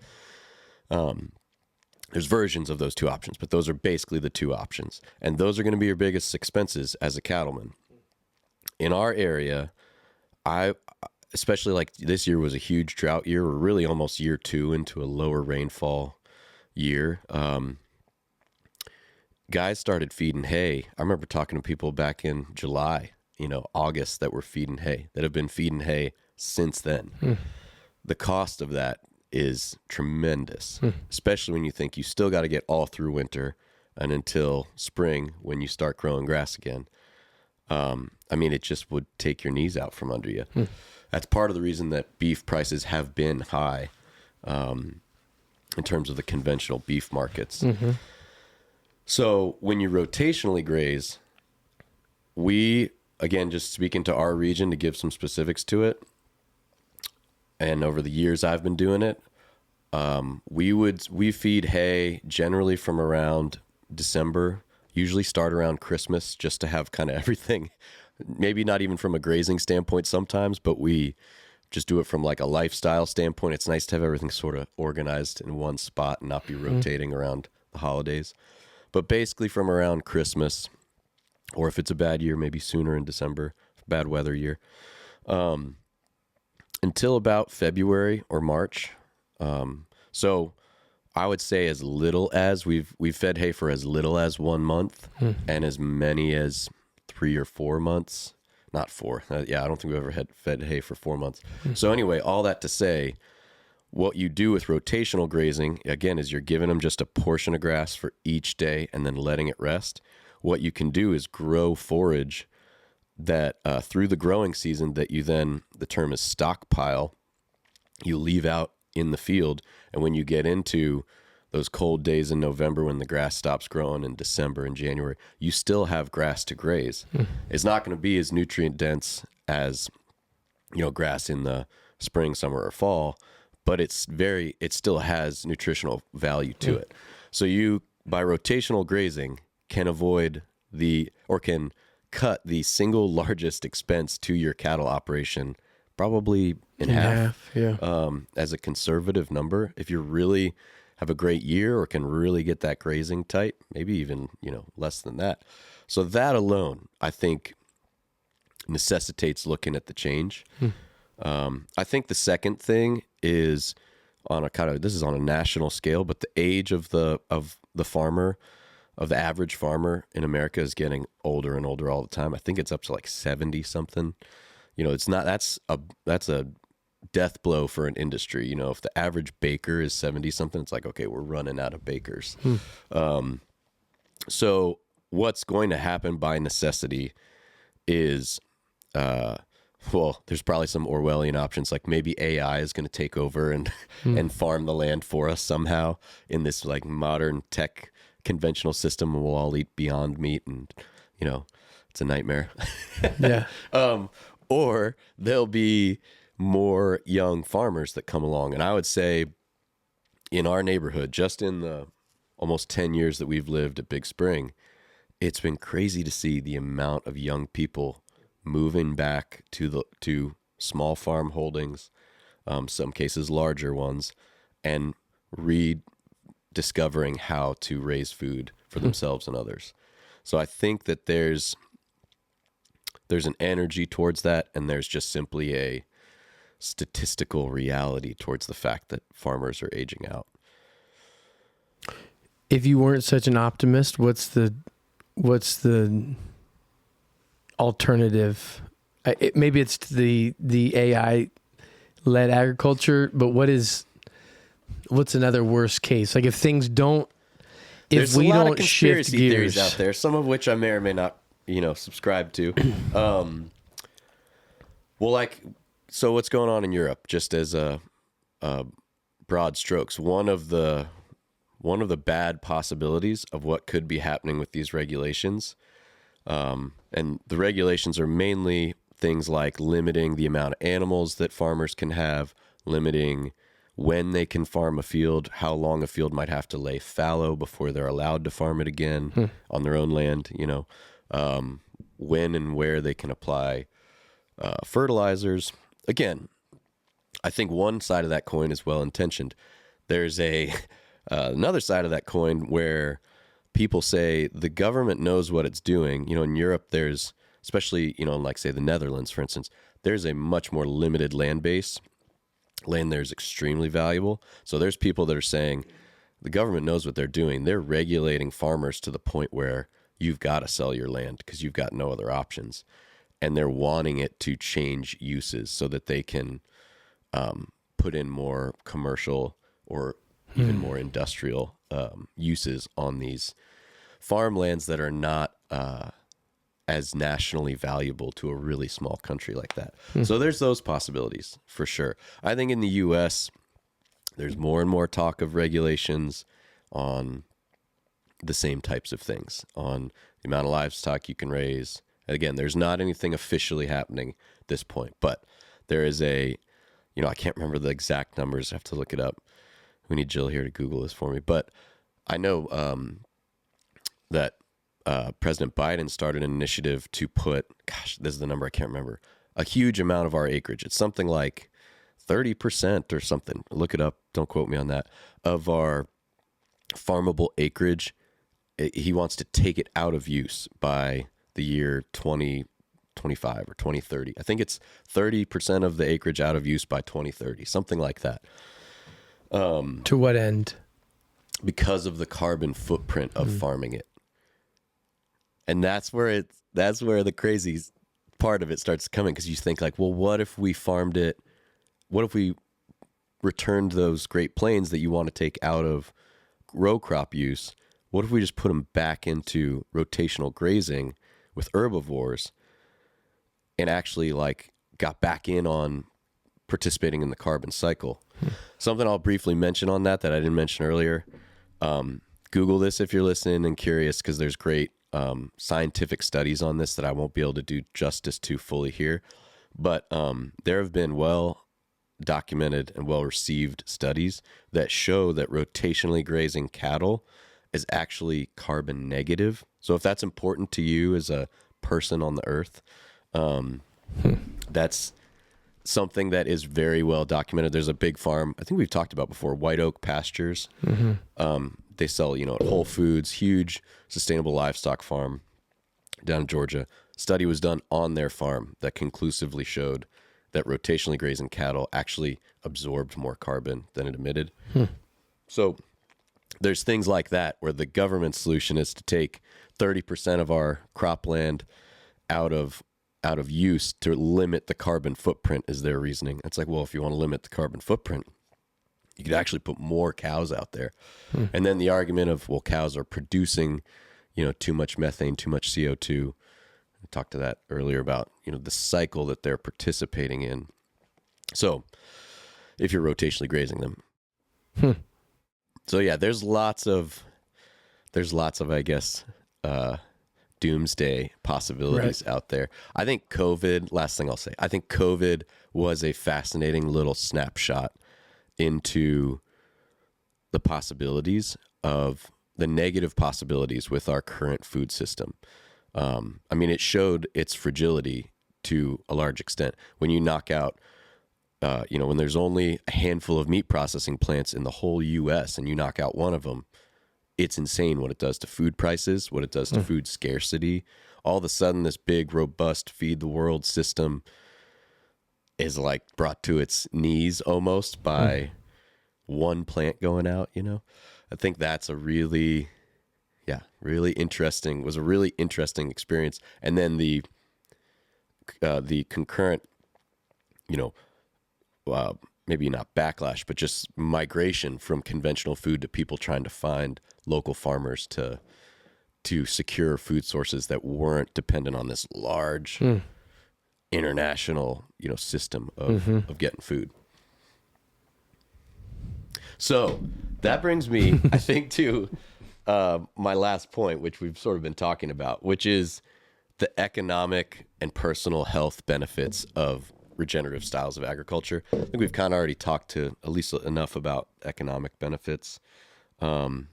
There's versions of those two options, but those are basically the two options. And those are going to be your biggest expenses as a cattleman. In our area, especially like this year was a huge drought year. We're really almost year 2 into a lower rainfall year. Guys started feeding hay. I remember talking to people back in July, August, that were feeding hay, that have been feeding hay since then. The cost of that is tremendous, especially when you think you still got to get all through winter and until spring when you start growing grass again. It just would take your knees out from under you. That's part of the reason that beef prices have been high in terms of the conventional beef markets. So when you rotationally graze, again, just speaking to our region to give some specifics to it, and over the years I've been doing it, we feed hay generally from around December, usually start around Christmas, just to have kind of everything, maybe not even from a grazing standpoint sometimes, but we just do it from like a lifestyle standpoint. It's nice to have everything sort of organized in one spot and not be rotating around the holidays. But basically from around Christmas, or if it's a bad year, maybe sooner in December, bad weather year, until about February or March. So I would say as little as we've fed hay for as little as 1 month and as many as 3 or 4 months. Not 4. I don't think we've ever fed hay for 4 months. So anyway, all that to say, what you do with rotational grazing, again, is you're giving them just a portion of grass for each day and then letting it rest. What you can do is grow forage that through the growing season that you then, the term is stockpile, you leave out in the field. And when you get into those cold days in November when the grass stops growing in December and January, you still have grass to graze. It's not going to be as nutrient dense as, grass in the spring, summer, or fall, but it still has nutritional value to it. So you, by rotational grazing, can can cut the single largest expense to your cattle operation probably in half. As a conservative number. If you really have a great year or can really get that grazing tight, maybe even, less than that. So that alone, I think, necessitates looking at the change. I think the second thing is this is on a national scale, but the age of the farmer, of the average farmer in America, is getting older and older all the time. I think it's up to like 70 something. That's a death blow for an industry. If the average baker is 70 something, it's like, okay, we're running out of bakers. So what's going to happen by necessity is well, there's probably some Orwellian options, like maybe AI is going to take over and and farm the land for us somehow in this like modern tech conventional system, and we'll all eat Beyond Meat, and it's a nightmare. Yeah. Or there'll be more young farmers that come along, and I would say in our neighborhood, just in the almost 10 years that we've lived at Big Spring, it's been crazy to see the amount of young people moving back to small farm holdings, some cases larger ones, and rediscovering how to raise food for themselves and others. So I think that there's an energy towards that, and there's just simply a statistical reality towards the fact that farmers are aging out. If you weren't such an optimist, what's the alternative? Maybe it's the AI led agriculture, but what's another worst case? Like if things don't, There's if we a lot don't of conspiracy shift gears theories out there, some of which I may or may not, subscribe to. So what's going on in Europe? Just as a broad strokes, one of the bad possibilities of what could be happening with these regulations, and the regulations are mainly things like limiting the amount of animals that farmers can have, limiting when they can farm a field, how long a field might have to lay fallow before they're allowed to farm it again on their own land, when and where they can apply fertilizers. Again, I think one side of that coin is well-intentioned. There's another side of that coin where people say the government knows what it's doing. In Europe, there's, especially, like say the Netherlands, for instance, there's a much more limited land base. Land there is extremely valuable. So there's people that are saying the government knows what they're doing. They're regulating farmers to the point where you've got to sell your land because you've got no other options. And they're wanting it to change uses so that they can put in more commercial or even more industrial uses on these farmlands that are not as nationally valuable to a really small country like that. So there's those possibilities for sure. I think in the U.S., there's more and more talk of regulations on the same types of things, on the amount of livestock you can raise. Again, there's not anything officially happening at this point, but there is I can't remember the exact numbers. I have to look it up. We need Jill here to Google this for me. But I know that President Biden started an initiative to put, this is the number I can't remember, a huge amount of our acreage. It's something like 30% or something. Look it up. Don't quote me on that. Of our farmable acreage, he wants to take it out of use by the year 2025 or 2030. I think it's 30% of the acreage out of use by 2030, something like that. To what end? Because of the carbon footprint of farming it. And that's where the crazy part of it starts coming, because you think like, well, what if we farmed it? What if we returned those Great Plains that you want to take out of row crop use? What if we just put them back into rotational grazing with herbivores and actually like got back in on participating in the carbon cycle? Something I'll briefly mention on that I didn't mention earlier. Google this if you're listening and curious, because there's great scientific studies on this that I won't be able to do justice to fully here. But there have been well-documented and well-received studies that show that rotationally grazing cattle is actually carbon negative. So if that's important to you as a person on the earth, that's something that is very well documented. There's a big farm, I think we've talked about before, White Oak Pastures. They sell, at Whole Foods, huge sustainable livestock farm down in Georgia. Study was done on their farm that conclusively showed that rotationally grazing cattle actually absorbed more carbon than it emitted. So there's things like that where the government solution is to take 30% of our cropland out of use to limit the carbon footprint is their reasoning. It's like, well, if you want to limit the carbon footprint, you could actually put more cows out there. And then the argument of, well, cows are producing, too much methane, too much CO2. I talked to that earlier about, the cycle that they're participating in. So if you're rotationally grazing them. So yeah, there's lots of, I guess, doomsday possibilities out there. I think last thing I'll say, I think COVID was a fascinating little snapshot into the possibilities of the negative possibilities with our current food system. I mean, it showed its fragility to a large extent. When you knock out, when there's only a handful of meat processing plants in the whole U.S. and you knock out one of them, it's insane what it does to food prices, what it does to food scarcity. All of a sudden, this big, robust feed the world system is like brought to its knees almost by one plant going out, I think that's a really interesting experience. And then the concurrent, maybe not backlash, but just migration from conventional food to people trying to find local farmers to secure food sources that weren't dependent on this large international, system of getting food. So that brings me, I think, to my last point, which we've sort of been talking about, which is the economic and personal health benefits of regenerative styles of agriculture. I think we've kind of already talked to at least enough about economic benefits. I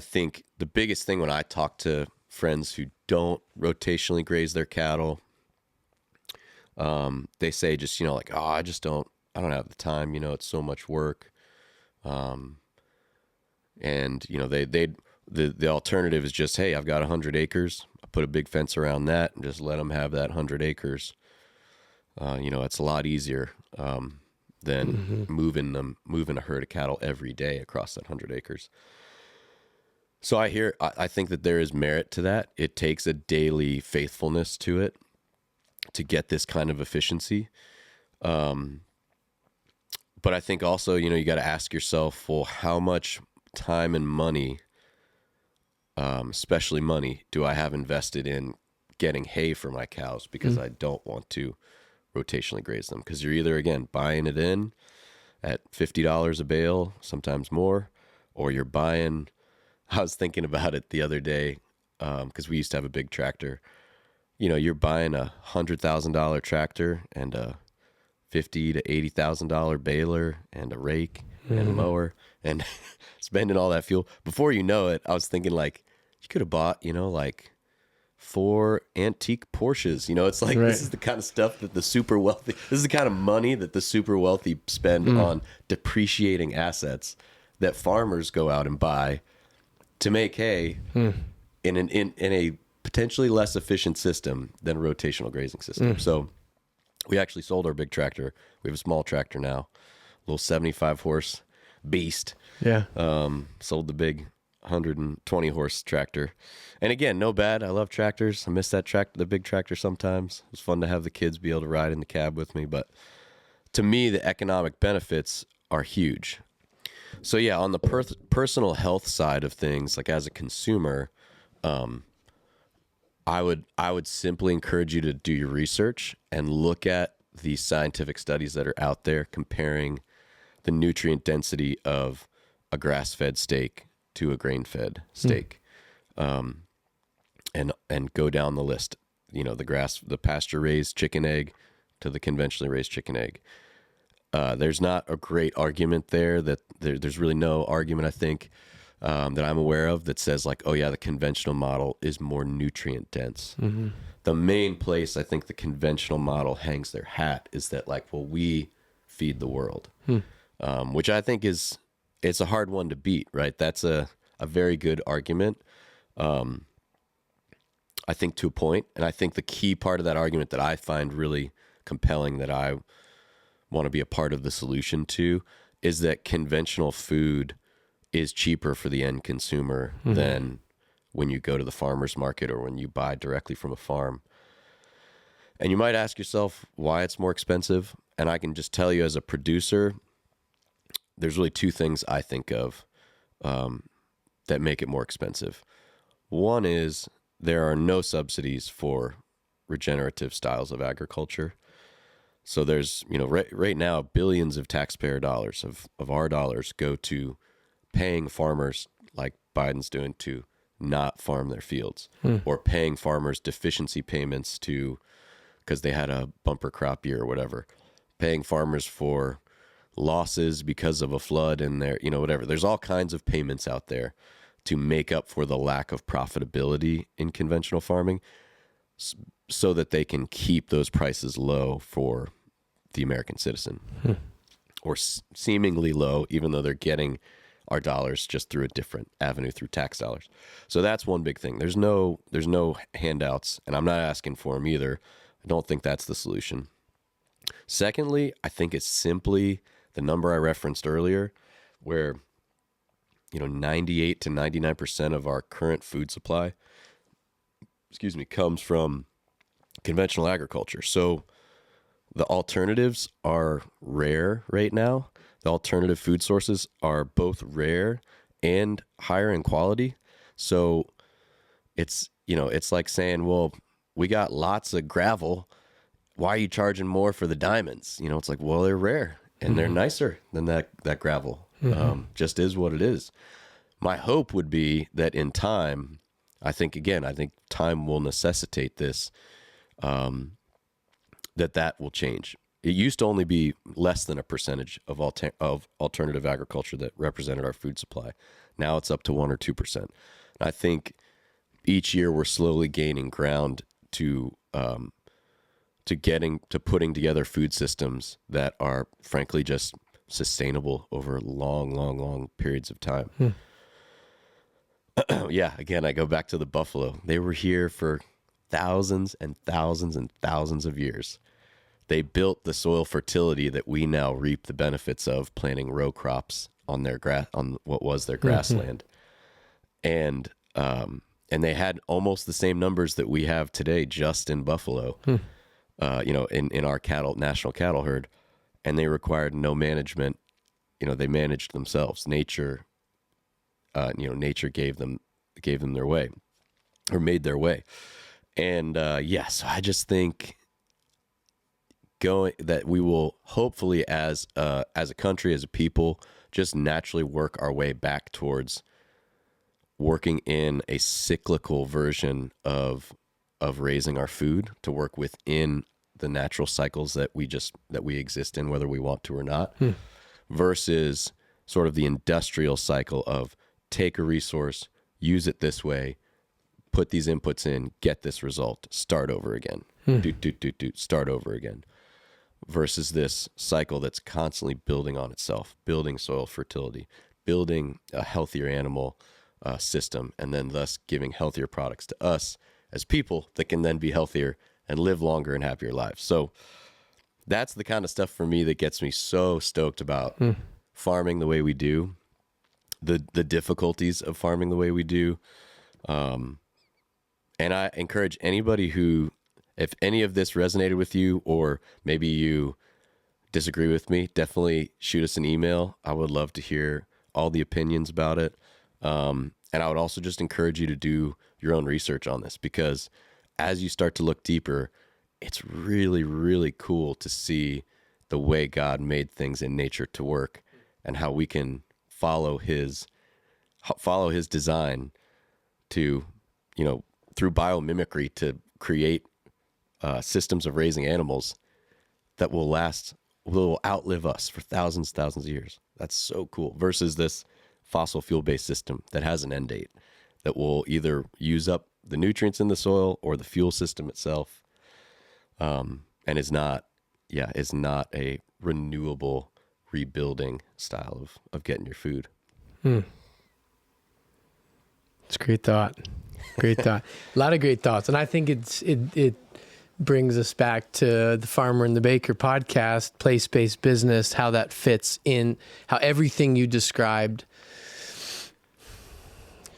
think the biggest thing when I talk to friends who don't rotationally graze their cattle, they say just, like, oh, I don't have the time, it's so much work. And the alternative is just, hey, I've got 100 acres. I put a big fence around that and just let them have that 100 acres. It's a lot easier than moving a herd of cattle every day across that 100 acres. So I think that there is merit to that. It takes a daily faithfulness to it to get this kind of efficiency. But I think also, you got to ask yourself, well, how much time and money, especially money, do I have invested in getting hay for my cows because I don't want to rotationally graze them? Because you're either, again, buying it in at $50 a bale, sometimes more, or you're buying, I was thinking about it the other day, because we used to have a big tractor. You're buying a $100,000 tractor and a $50,000 to $80,000 baler and a rake and a mower and spending all that fuel. Before you know it, I was thinking, like, you could have bought, like 4 antique Porsches. It's like, This is the kind of stuff that the super wealthy, this is the kind of money that the super wealthy spend on depreciating assets that farmers go out and buy to make hay in a potentially less efficient system than a rotational grazing system. So we actually sold our big tractor. We have a small tractor now, a little 75 horse beast. Yeah. Sold the big 120 horse tractor. And again, no bad. I love tractors. I miss the big tractor sometimes. It was fun to have the kids be able to ride in the cab with me. But to me, the economic benefits are huge. So yeah, on the personal health side of things, like as a consumer, I would simply encourage you to do your research and look at the scientific studies that are out there comparing the nutrient density of a grass-fed steak to a grain-fed steak, and go down the list. The pasture-raised chicken egg to the conventionally raised chicken egg. There's not a great argument there. There's really no argument, I think, that I'm aware of that says, like, oh yeah, the conventional model is more nutrient dense. The main place I think the conventional model hangs their hat is that, like, well, we feed the world, which I think it's a hard one to beat, right? That's a very good argument, I think, to a point. And I think the key part of that argument that I find really compelling, that I want to be a part of the solution to, is that conventional food is cheaper for the end consumer than when you go to the farmer's market or when you buy directly from a farm. And you might ask yourself why it's more expensive. And I can just tell you, as a producer, there's really 2 things I think of that make it more expensive. One is there are no subsidies for regenerative styles of agriculture. So there's, right now, billions of taxpayer dollars of our dollars go to paying farmers like Biden's doing to not farm their fields, or paying farmers deficiency payments because they had a bumper crop year or whatever, paying farmers for losses because of a flood in their, whatever. There's all kinds of payments out there to make up for the lack of profitability in conventional farming, so that they can keep those prices low for the American citizen, or seemingly low, even though they're getting our dollars just through a different avenue, through tax dollars. So that's one big thing. There's no handouts, and I'm not asking for them either. I don't think that's the solution. Secondly, I think it's simply the number I referenced earlier, where 98 to 99% of our current food supply, comes from conventional agriculture. So the alternatives are rare right now. The alternative food sources are both rare and higher in quality. So it's like saying, well, we got lots of gravel. Why are you charging more for the diamonds? It's like, well, they're rare and they're nicer than that gravel. Just is what it is. My hope would be that in time, I think time will necessitate this, that will change. It used to only be less than a percentage of alternative agriculture that represented our food supply. Now it's up to 1 or 2%. And I think each year we're slowly gaining ground to putting together food systems that are frankly just sustainable over long periods of time. Yeah, again, I go back to the buffalo. They were here for thousands and thousands and thousands of years. They built the soil fertility that we now reap the benefits of, planting row crops on on what was their grassland. And they had almost the same numbers that we have today just in buffalo, in our national cattle herd. And they required no management. They managed themselves. Nature gave them their way, or made their way. And so I just think that we will hopefully, as a country, as a people, just naturally work our way back towards working in a cyclical version of raising our food, to work within the natural cycles that we exist in, whether we want to or not, versus sort of the industrial cycle of take a resource, use it this way, put these inputs in, get this result, start over again, start over again, versus this cycle that's constantly building on itself, building soil fertility, building a healthier animal system, and then thus giving healthier products to us as people that can then be healthier and live longer and happier lives. So that's the kind of stuff for me that gets me so stoked about farming the way we do, the difficulties of farming the way we do. And I encourage anybody who, if any of this resonated with you, or maybe you disagree with me, definitely shoot us an email. I would love to hear all the opinions about it. And I would also just encourage you to do your own research on this, because as you start to look deeper, it's really, really cool to see the way God made things in nature to work, and how we can follow his design to, through biomimicry, to create systems of raising animals that will outlive us for thousands of years. That's so cool. Versus this fossil fuel-based system that has an end date, that will either use up the nutrients in the soil or the fuel system itself, and is not a renewable, rebuilding style of getting your food. It's a great thought. Great thought. A lot of great thoughts. And I think it brings us back to the Farmer and the Baker podcast, place-based business, how that fits in, how everything you described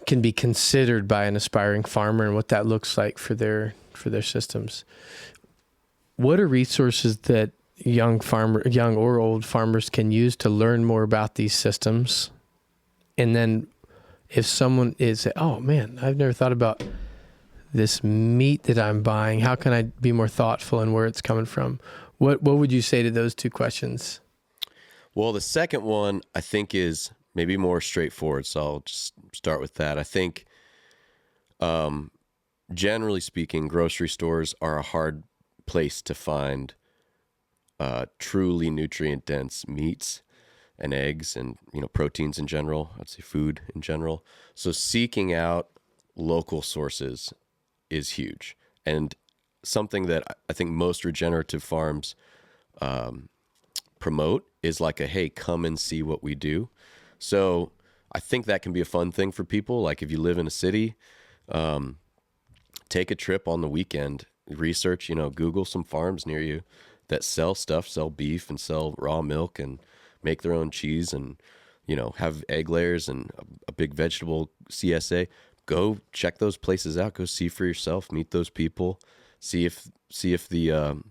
can be considered by an aspiring farmer, and what that looks like for their systems. What are resources that young or old farmers can use to learn more about these systems? And then if someone is, oh man, I've never thought about this meat that I'm buying? How can I be more thoughtful in where it's coming from? What would you say to those two questions? Well, the second one I think is maybe more straightforward, so I'll just start with that. I think, generally speaking, grocery stores are a hard place to find truly nutrient dense meats and eggs and proteins in general. I'd say food in general. So seeking out local sources is huge, and something that I think most regenerative farms promote is like a, hey, come and see what we do. So I think that can be a fun thing for people. Like if you live in a city, take a trip on the weekend, research, Google some farms near you that sell stuff, sell beef and sell raw milk and make their own cheese and, have egg layers and a big vegetable CSA. Go check those places out. Go see for yourself, meet those people, see if the,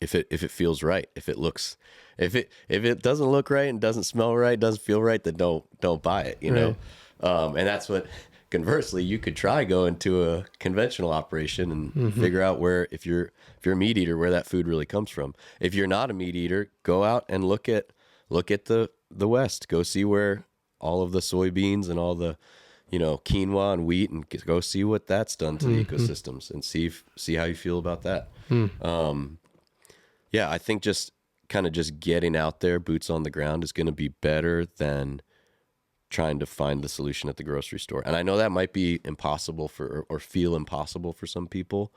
if it feels right, if it doesn't look right and doesn't smell right, doesn't feel right, then don't buy it, Right. And that's what, conversely, you could try going to a conventional operation and figure out where, if you're a meat eater, where that food really comes from. If you're not a meat eater, go out and look at the West. Go see where all of the soybeans and all the quinoa and wheat, and go see what that's done to the ecosystems, and see how you feel about that. Yeah, I think just kind of just getting out there, boots on the ground, is going to be better than trying to find the solution at the grocery store. And I know that might be impossible or feel impossible for some people.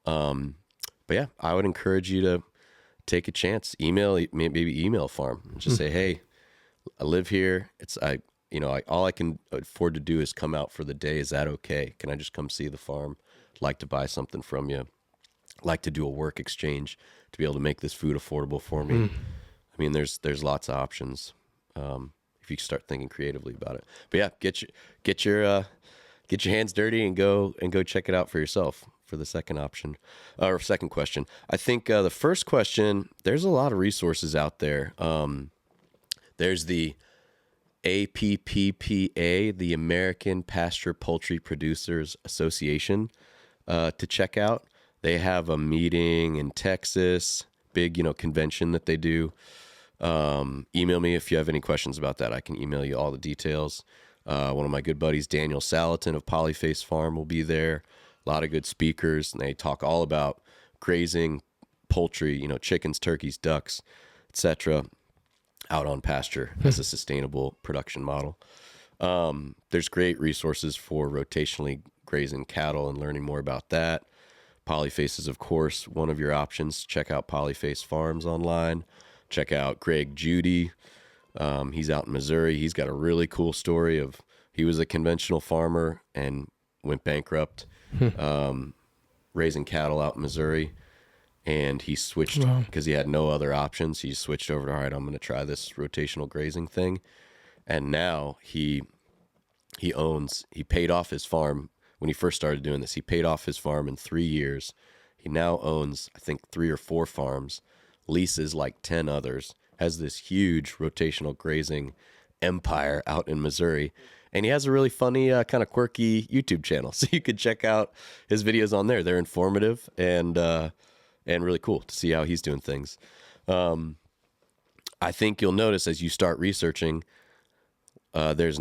But yeah, I would encourage you to take a chance. Maybe email a farm and just say, hey, I live here. All I can afford to do is come out for the day. Is that okay? Can I just come see the farm? I'd like to buy something from you. I'd like to do a work exchange to be able to make this food affordable for me. I mean, there's lots of options if you start thinking creatively about it. But yeah, get your hands dirty and go check it out for yourself. For the second option, or second question, I think the first question, there's a lot of resources out there. There's the APPPA, the American Pasture Poultry Producers Association, to check out. They have a meeting in Texas, big, convention that they do. Email me if you have any questions about that. I can email you all the details. One of my good buddies, Daniel Salatin of Polyface Farm, will be there. A lot of good speakers, and they talk all about grazing poultry, chickens, turkeys, ducks, etc., out on pasture as a sustainable production model. There's great resources for rotationally grazing cattle and learning more about that. Polyface is, of course, one of your options. Check out Polyface Farms online. Check out Greg Judy. He's out in Missouri. He's got a really cool story of, he was a conventional farmer and went bankrupt, raising cattle out in Missouri. And he switched because he had no other options. He switched over to, all right, I'm going to try this rotational grazing thing. And now he paid off his farm. When he first started doing this, he paid off his farm in 3 years. He now owns, I think, 3 or 4 farms, leases like 10 others, has this huge rotational grazing empire out in Missouri. And he has a really funny, kind of quirky YouTube channel. So you could check out his videos on there. They're informative and really cool to see how he's doing things. I think you'll notice as you start researching, there's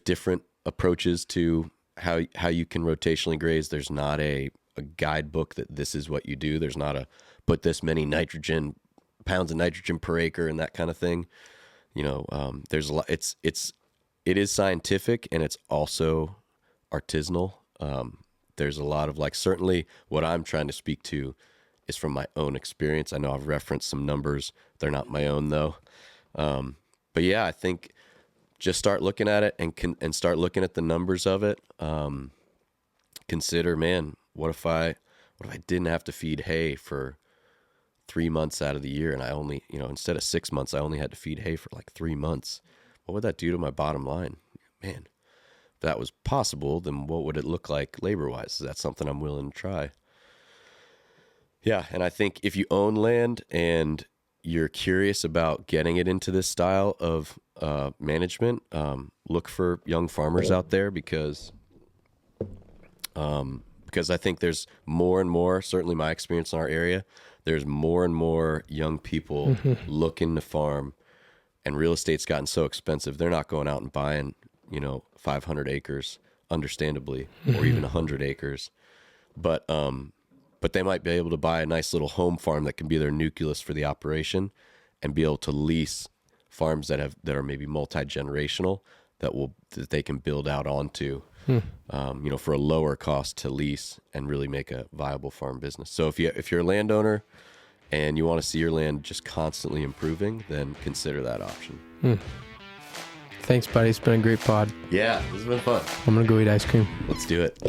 different approaches to how you can rotationally graze. There's not a guidebook that this is what you do. There's not a put this many pounds of nitrogen per acre and that kind of thing. There's a lot. It is scientific, and it's also artisanal. There's a lot of, certainly what I'm trying to speak to is from my own experience. I know I've referenced some numbers. They're not my own though. But yeah, I think just start looking at it and start looking at the numbers of it. Consider, man, what if I didn't have to feed hay for 3 months out of the year, and I only, instead of 6 months, I only had to feed hay for 3 months. What would that do to my bottom line? Man, if that was possible, then what would it look like labor-wise? Is that something I'm willing to try? Yeah, and I think if you own land and you're curious about getting it into this style of management, look for young farmers out there because I think there's more and more, certainly my experience in our area, there's more and more young people looking to farm, and real estate's gotten so expensive. They're not going out and buying, 500 acres, understandably, or even 100 acres. But they might be able to buy a nice little home farm that can be their nucleus for the operation, and be able to lease farms that are maybe multi-generational that they can build out onto, for a lower cost to lease and really make a viable farm business. So if you're a landowner and you want to see your land just constantly improving, then consider that option. Thanks, buddy. It's been a great pod. Yeah, this has been fun. I'm going to go eat ice cream. Let's do it.